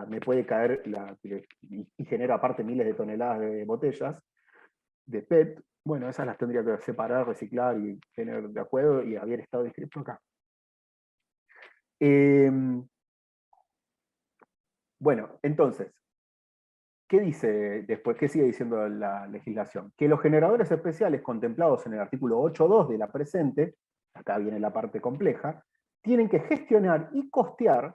Me puede caer, y genera aparte miles de toneladas de botellas de PET, bueno, esas las tendría que separar, reciclar y tener de acuerdo y haber estado inscripto acá. Bueno, entonces, ¿qué dice después? ¿Qué sigue diciendo la legislación? Que los generadores especiales contemplados en el artículo 8.2 de la presente, acá viene la parte compleja, tienen que gestionar y costear,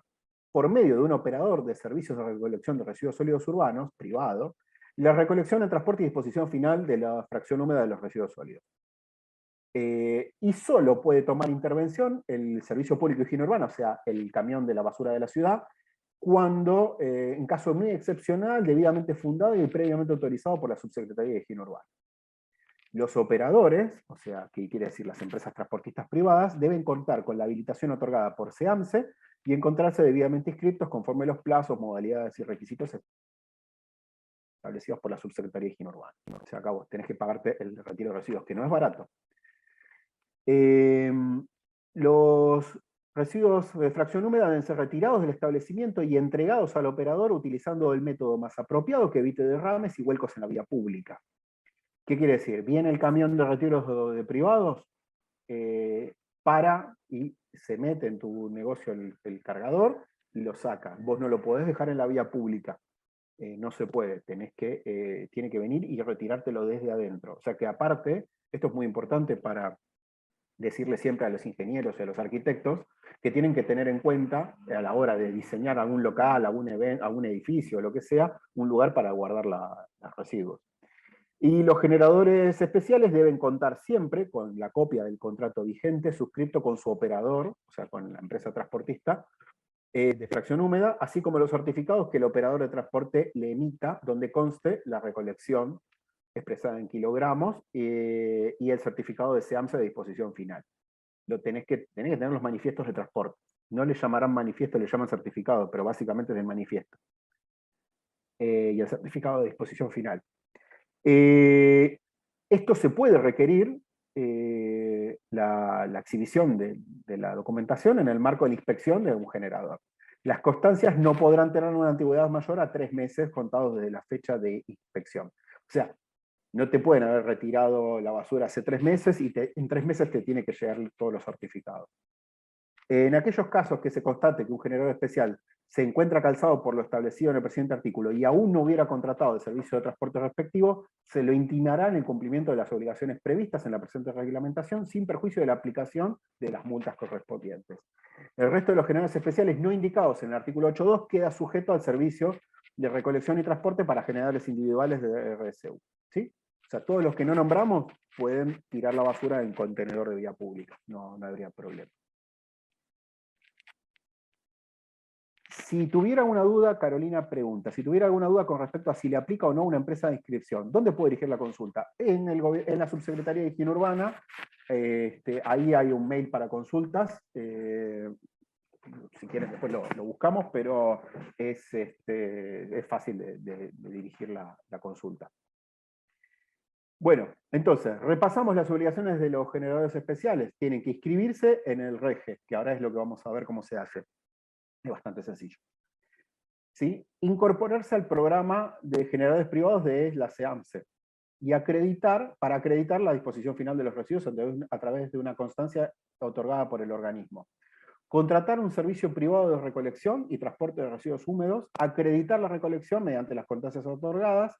por medio de un operador de servicios de recolección de residuos sólidos urbanos, privado, la recolección, el transporte y disposición final de la fracción húmeda de los residuos sólidos. Y solo puede tomar intervención el servicio público de higiene urbana, o sea, el camión de la basura de la ciudad, cuando, en caso muy excepcional, debidamente fundado y previamente autorizado por la Subsecretaría de Higiene Urbana. Los operadores, o sea, que quiere decir las empresas transportistas privadas, deben contar con la habilitación otorgada por SEAMSE y encontrarse debidamente inscritos conforme a los plazos, modalidades y requisitos establecidos por la Subsecretaría de Higiene Urbana. O sea, acá vos tenés que pagarte el retiro de residuos, que no es barato. Los residuos de fracción húmeda deben ser retirados del establecimiento y entregados al operador utilizando el método más apropiado que evite derrames y vuelcos en la vía pública. ¿Qué quiere decir? Viene el camión de retiros de privados, para y se mete en tu negocio el cargador y lo saca. Vos no lo podés dejar en la vía pública. No se puede. Tiene que venir y retirártelo desde adentro. O sea que aparte, esto es muy importante para decirle siempre a los ingenieros y a los arquitectos que tienen que tener en cuenta a la hora de diseñar algún local, algún edificio, lo que sea, un lugar para guardar los residuos. Y los generadores especiales deben contar siempre con la copia del contrato vigente suscrito con su operador, o sea, con la empresa transportista, de fracción húmeda, así como los certificados que el operador de transporte le emita, donde conste la recolección expresada en kilogramos, y el certificado de SEAMSE de disposición final. Tenés que tener los manifiestos de transporte. No le llamarán manifiesto, le llaman certificado, pero básicamente es el manifiesto. Y el certificado de disposición final. Esto se puede requerir, la exhibición de la documentación en el marco de la inspección de un generador. Las constancias no podrán tener una antigüedad mayor a 3 meses contados desde la fecha de inspección. O sea, No te pueden haber retirado la basura hace 3 meses y en 3 meses te tiene que llegar todos los certificados. En aquellos casos que se constate que un generador especial se encuentra calzado por lo establecido en el presente artículo y aún no hubiera contratado el servicio de transporte respectivo, se lo intimará en el cumplimiento de las obligaciones previstas en la presente reglamentación, sin perjuicio de la aplicación de las multas correspondientes. El resto de los generadores especiales no indicados en el artículo 8.2 queda sujeto al servicio de recolección y transporte para generadores individuales de RSU. ¿Sí? O sea, todos los que no nombramos pueden tirar la basura en contenedor de vía pública, no habría problema. Si tuviera alguna duda, Carolina pregunta, si tuviera alguna duda con respecto a si le aplica o no una empresa de inscripción, ¿dónde puede dirigir la consulta? En la Subsecretaría de Higiene Urbana, ahí hay un mail para consultas, si quieren después lo buscamos, pero es fácil de dirigir la consulta. Bueno, entonces, repasamos las obligaciones de los generadores especiales. Tienen que inscribirse en el REGE, que ahora es lo que vamos a ver cómo se hace. Es bastante sencillo. ¿Sí? Incorporarse al programa de generadores privados de la SEAMSE y para acreditar la disposición final de los residuos a través de una constancia otorgada por el organismo. Contratar un servicio privado de recolección y transporte de residuos húmedos, acreditar la recolección mediante las constancias otorgadas,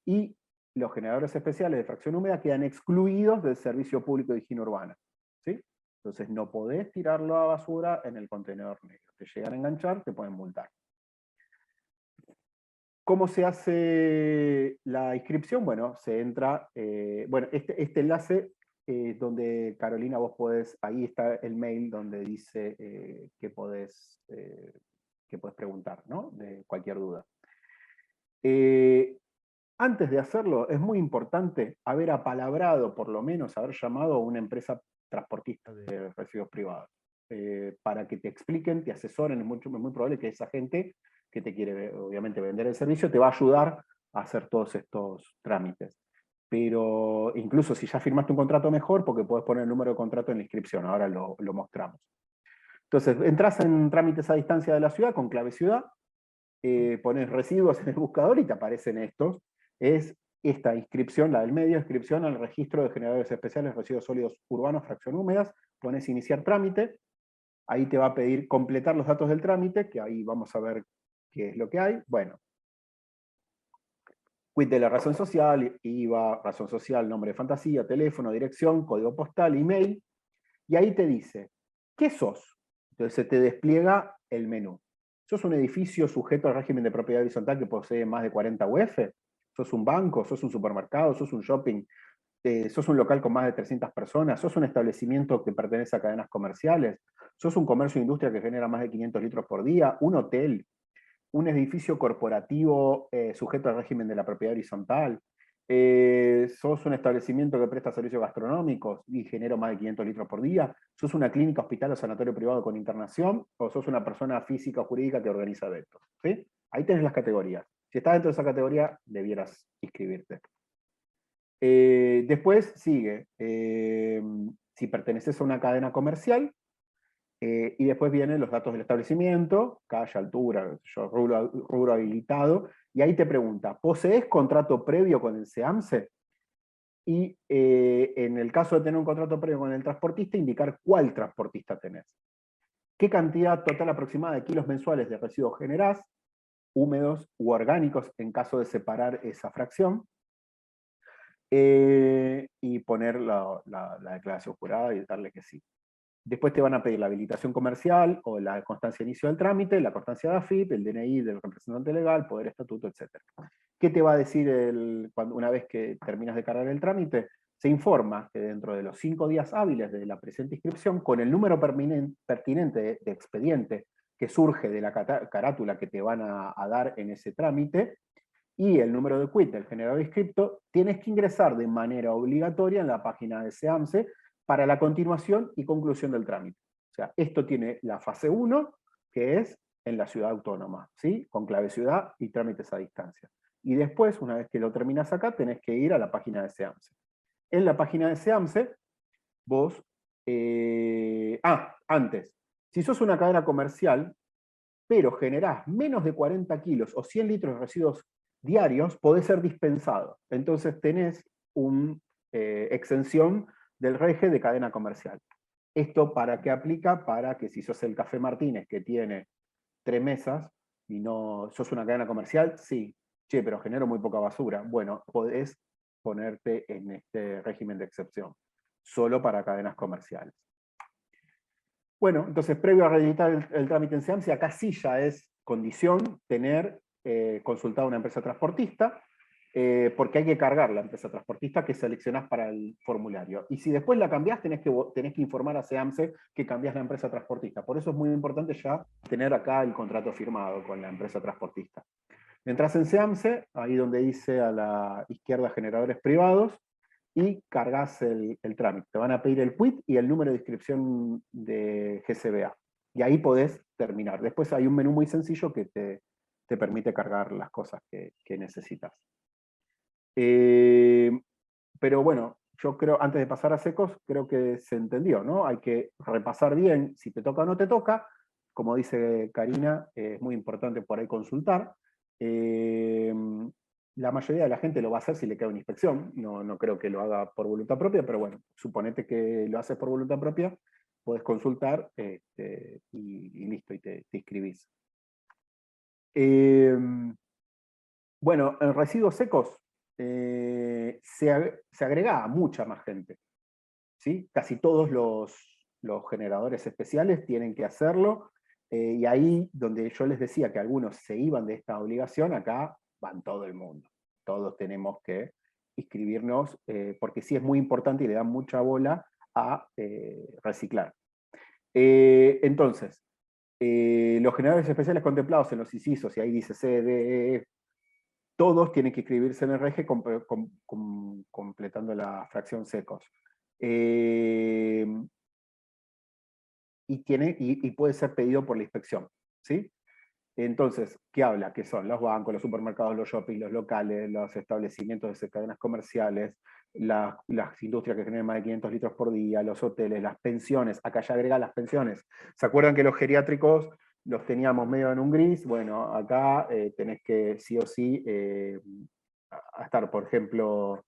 y los generadores especiales de fracción húmeda quedan excluidos del servicio público de higiene urbana. ¿Sí? Entonces no podés tirarlo a basura en el contenedor negro. Te llegan a enganchar, te pueden multar. ¿Cómo se hace la inscripción? Bueno, se entra, este enlace donde, Carolina, vos podés, ahí está el mail donde dice que podés preguntar, ¿no? De cualquier duda. Antes de hacerlo, es muy importante haber apalabrado, por lo menos haber llamado a una empresa transportista de residuos privados, para que te expliquen, te asesoren. Es muy probable que esa gente que te quiere obviamente vender el servicio te va a ayudar a hacer todos estos trámites. Pero incluso si ya firmaste un contrato, mejor, porque podés poner el número de contrato en la inscripción, ahora lo mostramos. Entonces, entras en trámites a distancia de la ciudad con clave ciudad, pones residuos en el buscador y te aparecen estos. Es esta inscripción, la del medio, inscripción al registro de generadores especiales, residuos sólidos urbanos, fracción húmedas, pones iniciar trámite, ahí te va a pedir completar los datos del trámite, que ahí vamos a ver qué es lo que hay. Bueno, quit de la razón social, IVA, razón social, nombre de fantasía, teléfono, dirección, código postal, email, y ahí te dice, ¿qué sos? Entonces se te despliega el menú. ¿Sos un edificio sujeto al régimen de propiedad horizontal que posee más de 40 UF? ¿Sos un banco? ¿Sos un supermercado? ¿Sos un shopping? ¿Sos un local con más de 300 personas? ¿Sos un establecimiento que pertenece a cadenas comerciales? ¿Sos un comercio o industria que genera más de 500 litros por día? ¿Un hotel? ¿Un edificio corporativo sujeto al régimen de la propiedad horizontal? ¿Sos un establecimiento que presta servicios gastronómicos y genera más de 500 litros por día? ¿Sos una clínica, hospital o sanatorio privado con internación? ¿O sos una persona física o jurídica que organiza eventos? ¿Sí? Ahí tenés las categorías. Si estás dentro de esa categoría, debieras inscribirte. Después sigue, si perteneces a una cadena comercial, y después vienen los datos del establecimiento, calle, altura, rubro habilitado, y ahí te pregunta, ¿posees contrato previo con el SEAMSE? Y en el caso de tener un contrato previo con el transportista, indicar cuál transportista tenés. ¿Qué cantidad total aproximada de kilos mensuales de residuos generás, húmedos u orgánicos, en caso de separar esa fracción? Y poner la declaración jurada y darle que sí. Después te van a pedir la habilitación comercial o la constancia de inicio del trámite, la constancia de AFIP, el DNI del representante legal, poder estatuto, etc. ¿Qué te va a decir una vez que terminas de cargar el trámite? Se informa que dentro de los 5 días hábiles de la presente inscripción, con el número pertinente de expediente que surge de la carátula que te van a dar en ese trámite, y el número de quit del generador inscripto, tienes que ingresar de manera obligatoria en la página de SEAMSE para la continuación y conclusión del trámite. O sea, esto tiene la fase 1, que es en la ciudad autónoma, ¿sí? Con clave ciudad y trámites a distancia. Y después, una vez que lo terminas acá, tenés que ir a la página de SEAMSE. En la página de SEAMSE, vos... antes, si sos una cadena comercial, pero generás menos de 40 kilos o 100 litros de residuos diarios, podés ser dispensado. Entonces tenés una exención del REGE de cadena comercial. ¿Esto para qué aplica? Para que si sos el Café Martínez, que tiene 3 mesas, y no sos una cadena comercial, sí. Che, pero genero muy poca basura. Bueno, podés ponerte en este régimen de excepción, solo para cadenas comerciales. Bueno, entonces, previo a reeditar el trámite en SEAMSE, acá sí ya es condición tener consultado a una empresa transportista, porque hay que cargar la empresa transportista que seleccionás para el formulario. Y si después la cambiás, tenés que informar a SEAMSE que cambiás la empresa transportista. Por eso es muy importante ya tener acá el contrato firmado con la empresa transportista. Entras en SEAMSE, ahí donde dice a la izquierda generadores privados, y cargas el trámite. Te van a pedir el quit y el número de inscripción de GCBA. Y ahí podés terminar. Después hay un menú muy sencillo que te permite cargar las cosas que necesitas. Pero bueno, yo creo, antes de pasar a secos, creo que se entendió, ¿no? Hay que repasar bien si te toca o no te toca. Como dice Karina, es muy importante por ahí consultar. La mayoría de la gente lo va a hacer si le cae una inspección, no creo que lo haga por voluntad propia, pero bueno, suponete que lo haces por voluntad propia, podés consultar y listo, y te inscribís. Bueno, en residuos secos se agrega a mucha más gente, ¿sí? Casi todos los generadores especiales tienen que hacerlo, y ahí donde yo les decía que algunos se iban de esta obligación, acá van todo el mundo. Todos tenemos que inscribirnos, porque sí es muy importante y le dan mucha bola a reciclar. Entonces, los generadores especiales contemplados en los incisos, y ahí dice C, D, E, todos tienen que inscribirse en el REGE completando la fracción secos. Y puede ser pedido por la inspección, ¿sí? Entonces, ¿qué habla? ¿Qué son? Los bancos, los supermercados, los shopping, los locales, los establecimientos de cadenas comerciales, las industrias que generan más de 500 litros por día, los hoteles, las pensiones. Acá ya agrega las pensiones. ¿Se acuerdan que los geriátricos los teníamos medio en un gris? Bueno, acá tenés que sí o sí estar, por ejemplo,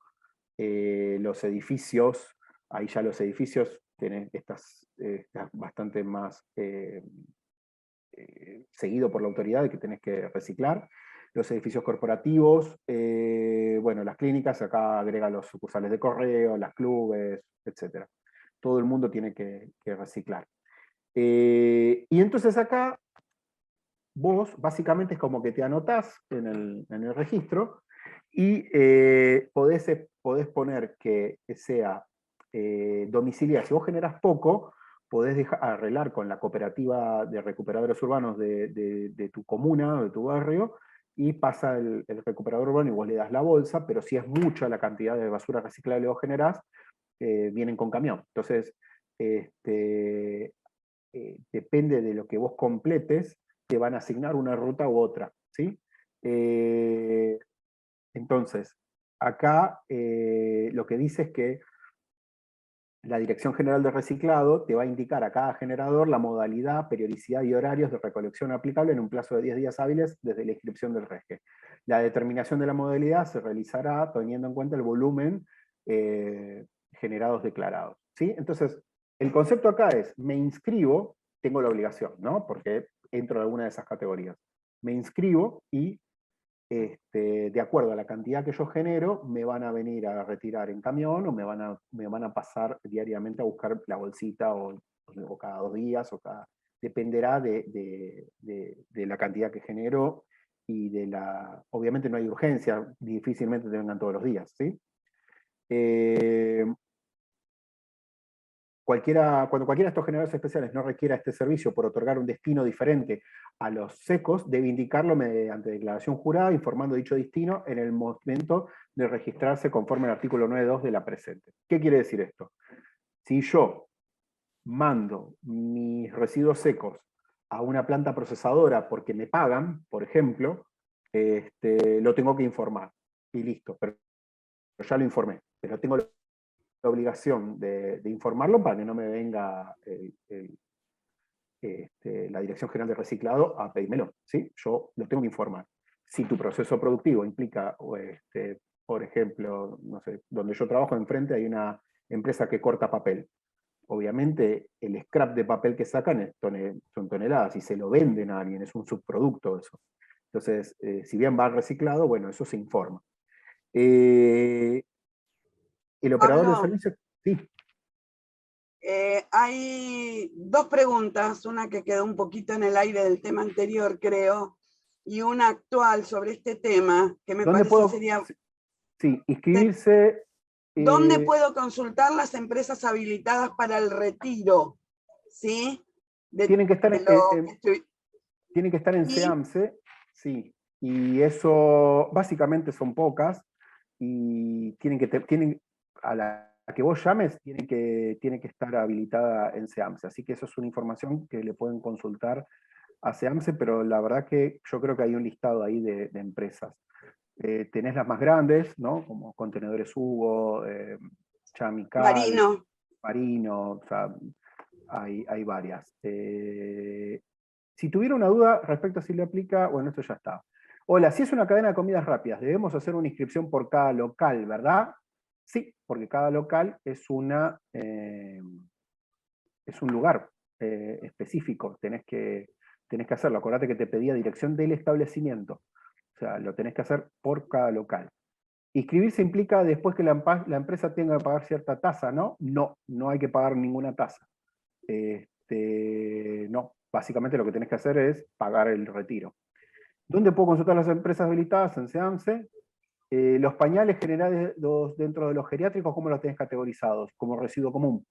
los edificios. Ahí ya los edificios tienen estas bastante más seguido por la autoridad de que tenés que reciclar. Los edificios corporativos, bueno, las clínicas, acá agrega los sucursales de correo, las clubes, etc. Todo el mundo tiene que reciclar. Y entonces acá vos básicamente es como que te anotás en el registro y podés poner que sea domiciliar. Si vos generás poco, podés arreglar con la cooperativa de recuperadores urbanos de tu comuna o de tu barrio, y pasa el recuperador urbano y vos le das la bolsa, pero si es mucha la cantidad de basura reciclable que vos generás, vienen con camión. Entonces, depende de lo que vos completes, te van a asignar una ruta u otra, ¿sí? Entonces, acá lo que dice es que la Dirección General de Reciclado te va a indicar a cada generador la modalidad, periodicidad y horarios de recolección aplicable en un plazo de 10 días hábiles desde la inscripción del REGE. La determinación de la modalidad se realizará teniendo en cuenta el volumen generados declarados, ¿sí? Entonces, el concepto acá es, me inscribo, tengo la obligación, ¿no? Porque entro en alguna de esas categorías. Me inscribo y de acuerdo a la cantidad que yo genero, me van a venir a retirar en camión o me van a pasar diariamente a buscar la bolsita o cada 2 días, dependerá de la cantidad que genero y obviamente no hay urgencia, difícilmente te vengan todos los días, ¿sí? Cuando cualquiera de estos generadores especiales no requiera este servicio por otorgar un destino diferente a los secos, debe indicarlo mediante declaración jurada, informando dicho destino en el momento de registrarse conforme al artículo 9.2 de la presente. ¿Qué quiere decir esto? Si yo mando mis residuos secos a una planta procesadora porque me pagan, por ejemplo, lo tengo que informar. Y listo, pero ya lo informé, pero tengo la obligación de informarlo para que no me venga la Dirección General de Reciclado a pedírmelo, ¿sí? Yo lo tengo que informar. si tu proceso productivo implica, por ejemplo, no sé, donde yo trabajo enfrente hay una empresa que corta papel. Obviamente el scrap de papel que sacan son toneladas y se lo venden a alguien, es un subproducto eso. Entonces, si bien va reciclado, bueno, eso se informa. El operador de Pablo, servicio, sí. hay dos preguntas, una que quedó un poquito en el aire del tema anterior, creo, y una actual sobre este tema, que me ¿Dónde parece puedo? sería, Sí, inscribirse. ¿dónde puedo consultar las empresas habilitadas para el retiro? ¿Sí? Tienen que estar, De lo que estoy... tienen que estar en Y, SEAMSE, sí. Y eso básicamente son pocas. Y a la que vos llames, tiene que estar habilitada en SEAMSE. Así que eso es una información que le pueden consultar a SEAMSE, pero la verdad que yo creo que hay un listado ahí de empresas. Tenés las más grandes, ¿no? Como Contenedores Hugo, Chamical, Marino, Marino, o sea, hay varias. Si tuviera una duda respecto a si le aplica, bueno, esto ya está. Hola, si es una cadena de comidas rápidas, debemos hacer una inscripción por cada local, ¿verdad? Sí, porque cada local es un lugar específico, tenés que hacerlo. Acordate que te pedía dirección del establecimiento. O sea, lo tenés que hacer por cada local. Inscribirse implica después que la empresa tenga que pagar cierta tasa, ¿no? No, no hay que pagar ninguna tasa. No, básicamente lo que tenés que hacer es pagar el retiro. ¿Dónde puedo consultar las empresas habilitadas? En SEAMSE. Los pañales generales dentro de los geriátricos, ¿cómo los tenés categorizados? Como residuo común.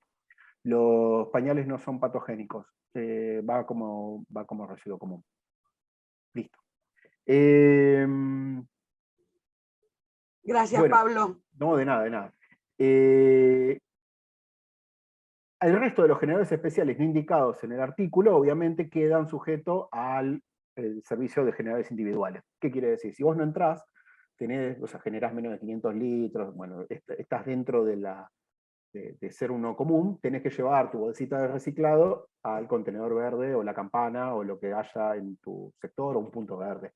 Los pañales no son patogénicos. Va como residuo común. Listo. gracias Bueno, Pablo. no, de nada, de nada. El resto de los generadores especiales no indicados en el artículo, obviamente, quedan sujetos al servicio de generadores individuales. ¿Qué quiere decir? Si vos no entrás, generás menos de 500 litros, bueno, estás dentro de ser uno común, tenés que llevar tu bolsita de reciclado al contenedor verde o la campana o lo que haya en tu sector o un punto verde,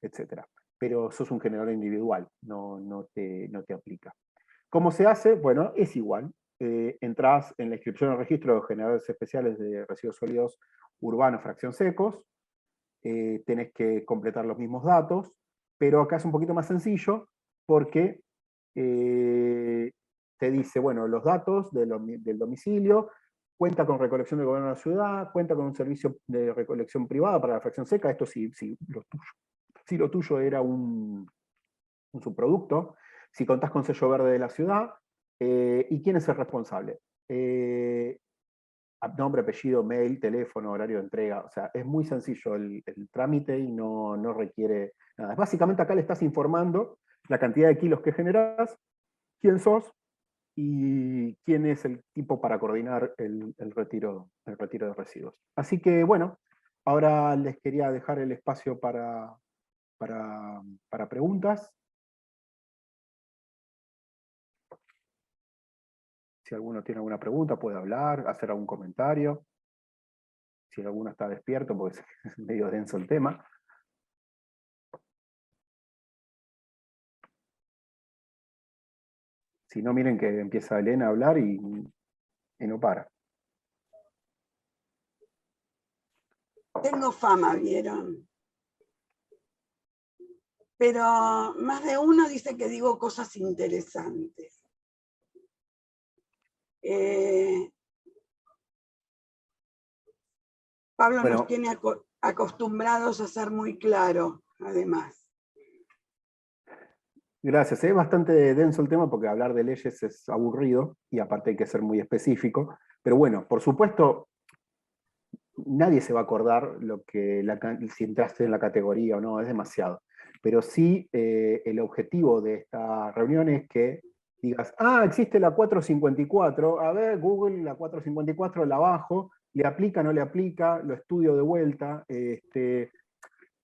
etc. Pero sos un generador individual, no te aplica. ¿Cómo se hace? Bueno, es igual. Entrás en la inscripción al registro de generadores especiales de residuos sólidos urbanos, fracción secos, tenés que completar los mismos datos, pero acá es un poquito más sencillo porque te dice, bueno, los datos del domicilio, cuenta con recolección del gobierno de la ciudad, cuenta con un servicio de recolección privada para la fracción seca, esto si lo tuyo era un subproducto, si contás con sello verde de la ciudad, y quién es el responsable. Nombre, apellido, mail, teléfono, horario de entrega, o sea, es muy sencillo el trámite y no requiere nada. Básicamente acá le estás informando la cantidad de kilos que generás, quién sos y quién es el tipo para coordinar el retiro de residuos. Así que bueno, ahora les quería dejar el espacio para preguntas. Si alguno tiene alguna pregunta, puede hablar, hacer algún comentario. Si alguno está despierto, porque es medio denso el tema. Si no, miren que empieza Elena a hablar y no para. Tengo fama, ¿vieron? Pero más de uno dice que digo cosas interesantes. Pablo nos Bueno, tiene acostumbrados a ser muy claro, además. gracias. Es bastante denso el tema porque hablar de leyes es aburrido y aparte hay que ser muy específico. Pero bueno, por supuesto, nadie se va a acordar si entraste en la categoría o no, es demasiado. Pero sí, el objetivo de esta reunión es que digas, existe la 454, a ver, Google, la 454 la bajo, le aplica, no le aplica, lo estudio de vuelta. Ese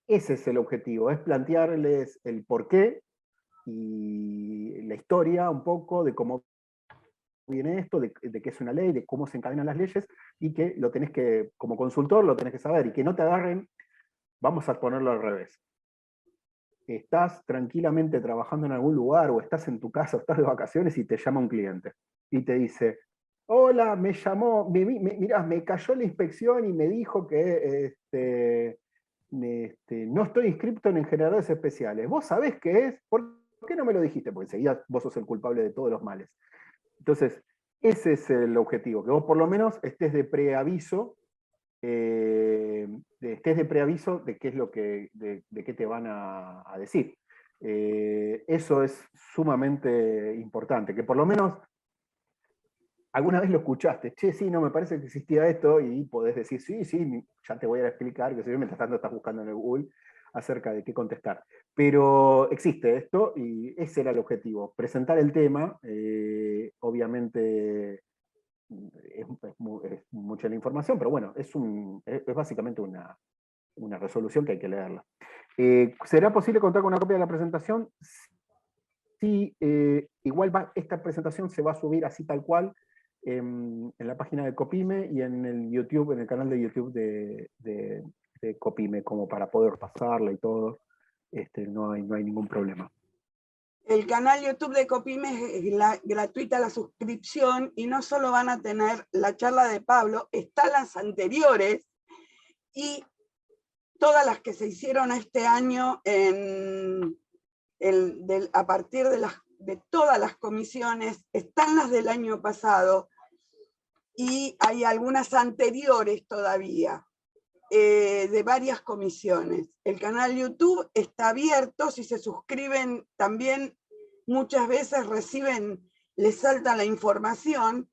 es el objetivo, es plantearles el porqué y la historia un poco de cómo viene esto, de qué es una ley, de cómo se encadenan las leyes, y que lo tenés que, como consultor, lo tenés que saber, y que no te agarren, vamos a ponerlo al revés. estás tranquilamente trabajando en algún lugar, o estás en tu casa, o estás de vacaciones, y te llama un cliente, y te dice, hola, me llamó, mirá, me cayó la inspección y me dijo que no estoy inscripto en generadores especiales. ¿Vos sabés qué es? ¿Por qué no me lo dijiste? Porque enseguida vos sos el culpable de todos los males. Entonces, ese es el objetivo, que vos por lo menos estés de preaviso, de qué es lo que, de qué te van a decir. Eso es sumamente importante, que por lo menos alguna vez lo escuchaste, che, sí, no, me parece que existía esto, y podés decir, sí, sí, ya te voy a explicar, que si mientras tanto estás buscando en el Google acerca de qué contestar. Pero existe esto, y ese era el objetivo, presentar el tema. Obviamente es mucha la información, pero bueno, es básicamente una resolución que hay que leerla. ¿Será posible contar con una copia de la presentación? Sí, igual esta presentación se va a subir así tal cual en la página de Copime y en el YouTube, en el canal de YouTube de Copime, como para poder pasarla y todo. No hay ningún problema. El canal YouTube de Copime es gratuita la suscripción, y no solo van a tener la charla de Pablo, están las anteriores y todas las que se hicieron este año a partir de todas las comisiones, están las del año pasado y hay algunas anteriores todavía, de varias comisiones. El canal YouTube está abierto, si se suscriben también muchas veces les salta la información,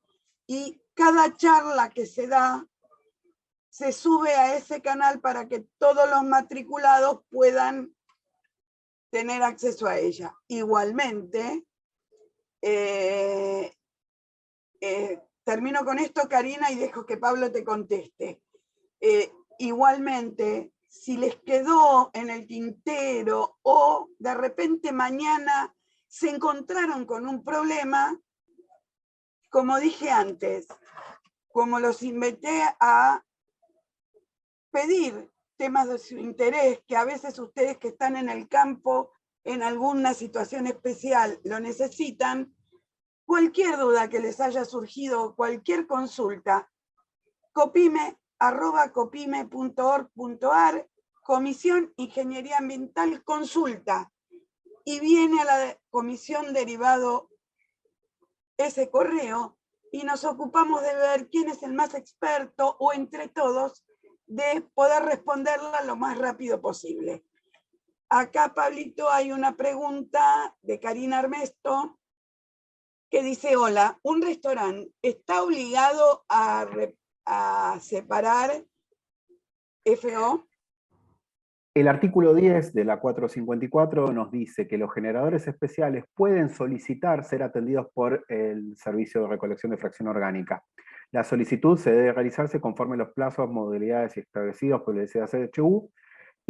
y cada charla que se da se sube a ese canal para que todos los matriculados puedan tener acceso a ella. Igualmente, termino con esto, Karina, y dejo que Pablo te conteste. Igualmente, si les quedó en el tintero o de repente mañana se encontraron con un problema, como dije antes, como los invité a pedir temas de su interés, que a veces ustedes que están en el campo, en alguna situación especial, lo necesitan, cualquier duda que les haya surgido, cualquier consulta, copime@copime.org.ar, Comisión Ingeniería Ambiental Consulta, y viene a la comisión derivado ese correo, y nos ocupamos de ver quién es el más experto, o entre todos, de poder responderla lo más rápido posible. Acá, Pablito, hay una pregunta de Karina Armesto que dice, hola, ¿un restaurante está obligado a separar FO? El artículo 10 de la 454 nos dice que los generadores especiales pueden solicitar ser atendidos por el Servicio de Recolección de Fracción Orgánica. La solicitud se debe realizarse conforme los plazos, modalidades establecidos por el SACHU,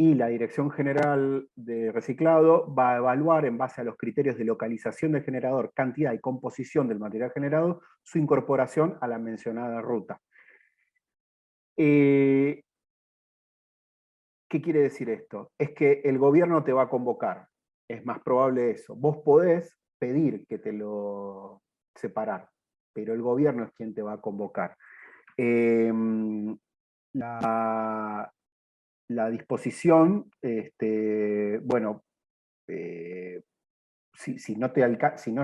y la Dirección General de Reciclado va a evaluar, en base a los criterios de localización del generador, cantidad y composición del material generado, su incorporación a la mencionada ruta. ¿Qué quiere decir esto? Es que el gobierno te va a convocar. Es más probable eso. Vos podés pedir que te lo separar, pero el gobierno es quien te va a convocar. La disposición, bueno, si no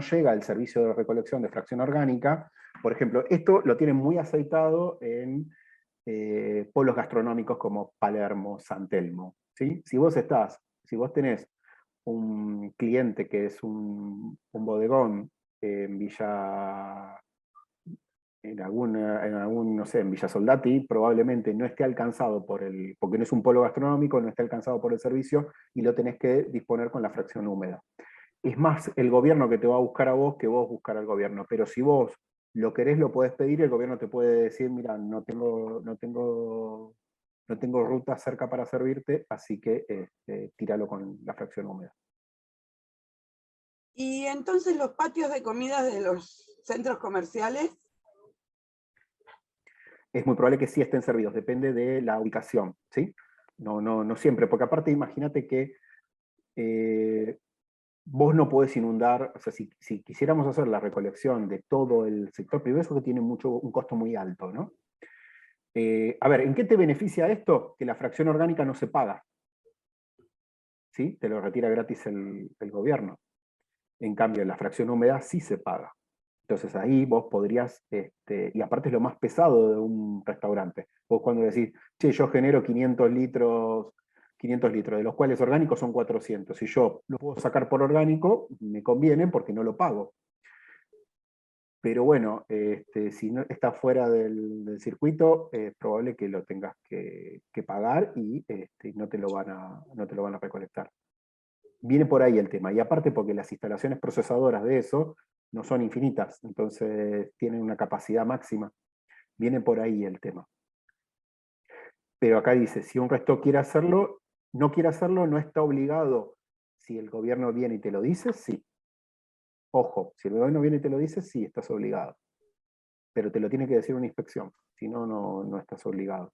llega el servicio de recolección de fracción orgánica, por ejemplo, esto lo tienen muy aceitado en polos gastronómicos como Palermo, San Telmo, ¿sí? Si vos tenés un cliente que es un bodegón en Villa, no sé, en Villa Soldati, probablemente no esté alcanzado porque no es un polo gastronómico, no esté alcanzado por el servicio, y lo tenés que disponer con la fracción húmeda. Es más el gobierno que te va a buscar a vos que vos buscar al gobierno, pero si vos lo querés, lo podés pedir, y el gobierno te puede decir, mira, no tengo ruta cerca para servirte, así que tíralo con la fracción húmeda. Y entonces los patios de comidas de los centros comerciales. Es muy probable que sí estén servidos, depende de la ubicación, ¿sí? No siempre, porque aparte imagínate que vos no podés inundar, o sea, si quisiéramos hacer la recolección de todo el sector privado, eso que tiene un costo muy alto, ¿no? A ver, ¿en qué te beneficia esto? Que la fracción orgánica no se paga. ¿Sí? Te lo retira gratis el gobierno. En cambio, la fracción húmeda sí se paga. Entonces ahí vos podrías, y aparte es lo más pesado de un restaurante. Vos cuando decís, che, yo genero 500 litros, de los cuales orgánicos son 400. Si yo lo puedo sacar por orgánico, me conviene porque no lo pago. Pero bueno, si no está fuera del circuito, es probable que lo tengas que pagar y no te lo van a recolectar. Viene por ahí el tema. Y aparte porque las instalaciones procesadoras de eso no son infinitas, entonces tienen una capacidad máxima. Viene por ahí el tema. Pero acá dice, si un resto quiere hacerlo, no está obligado. Si el gobierno viene y te lo dice, sí. Ojo, si el gobierno viene y te lo dice, sí, estás obligado. Pero te lo tiene que decir una inspección, si no, no estás obligado.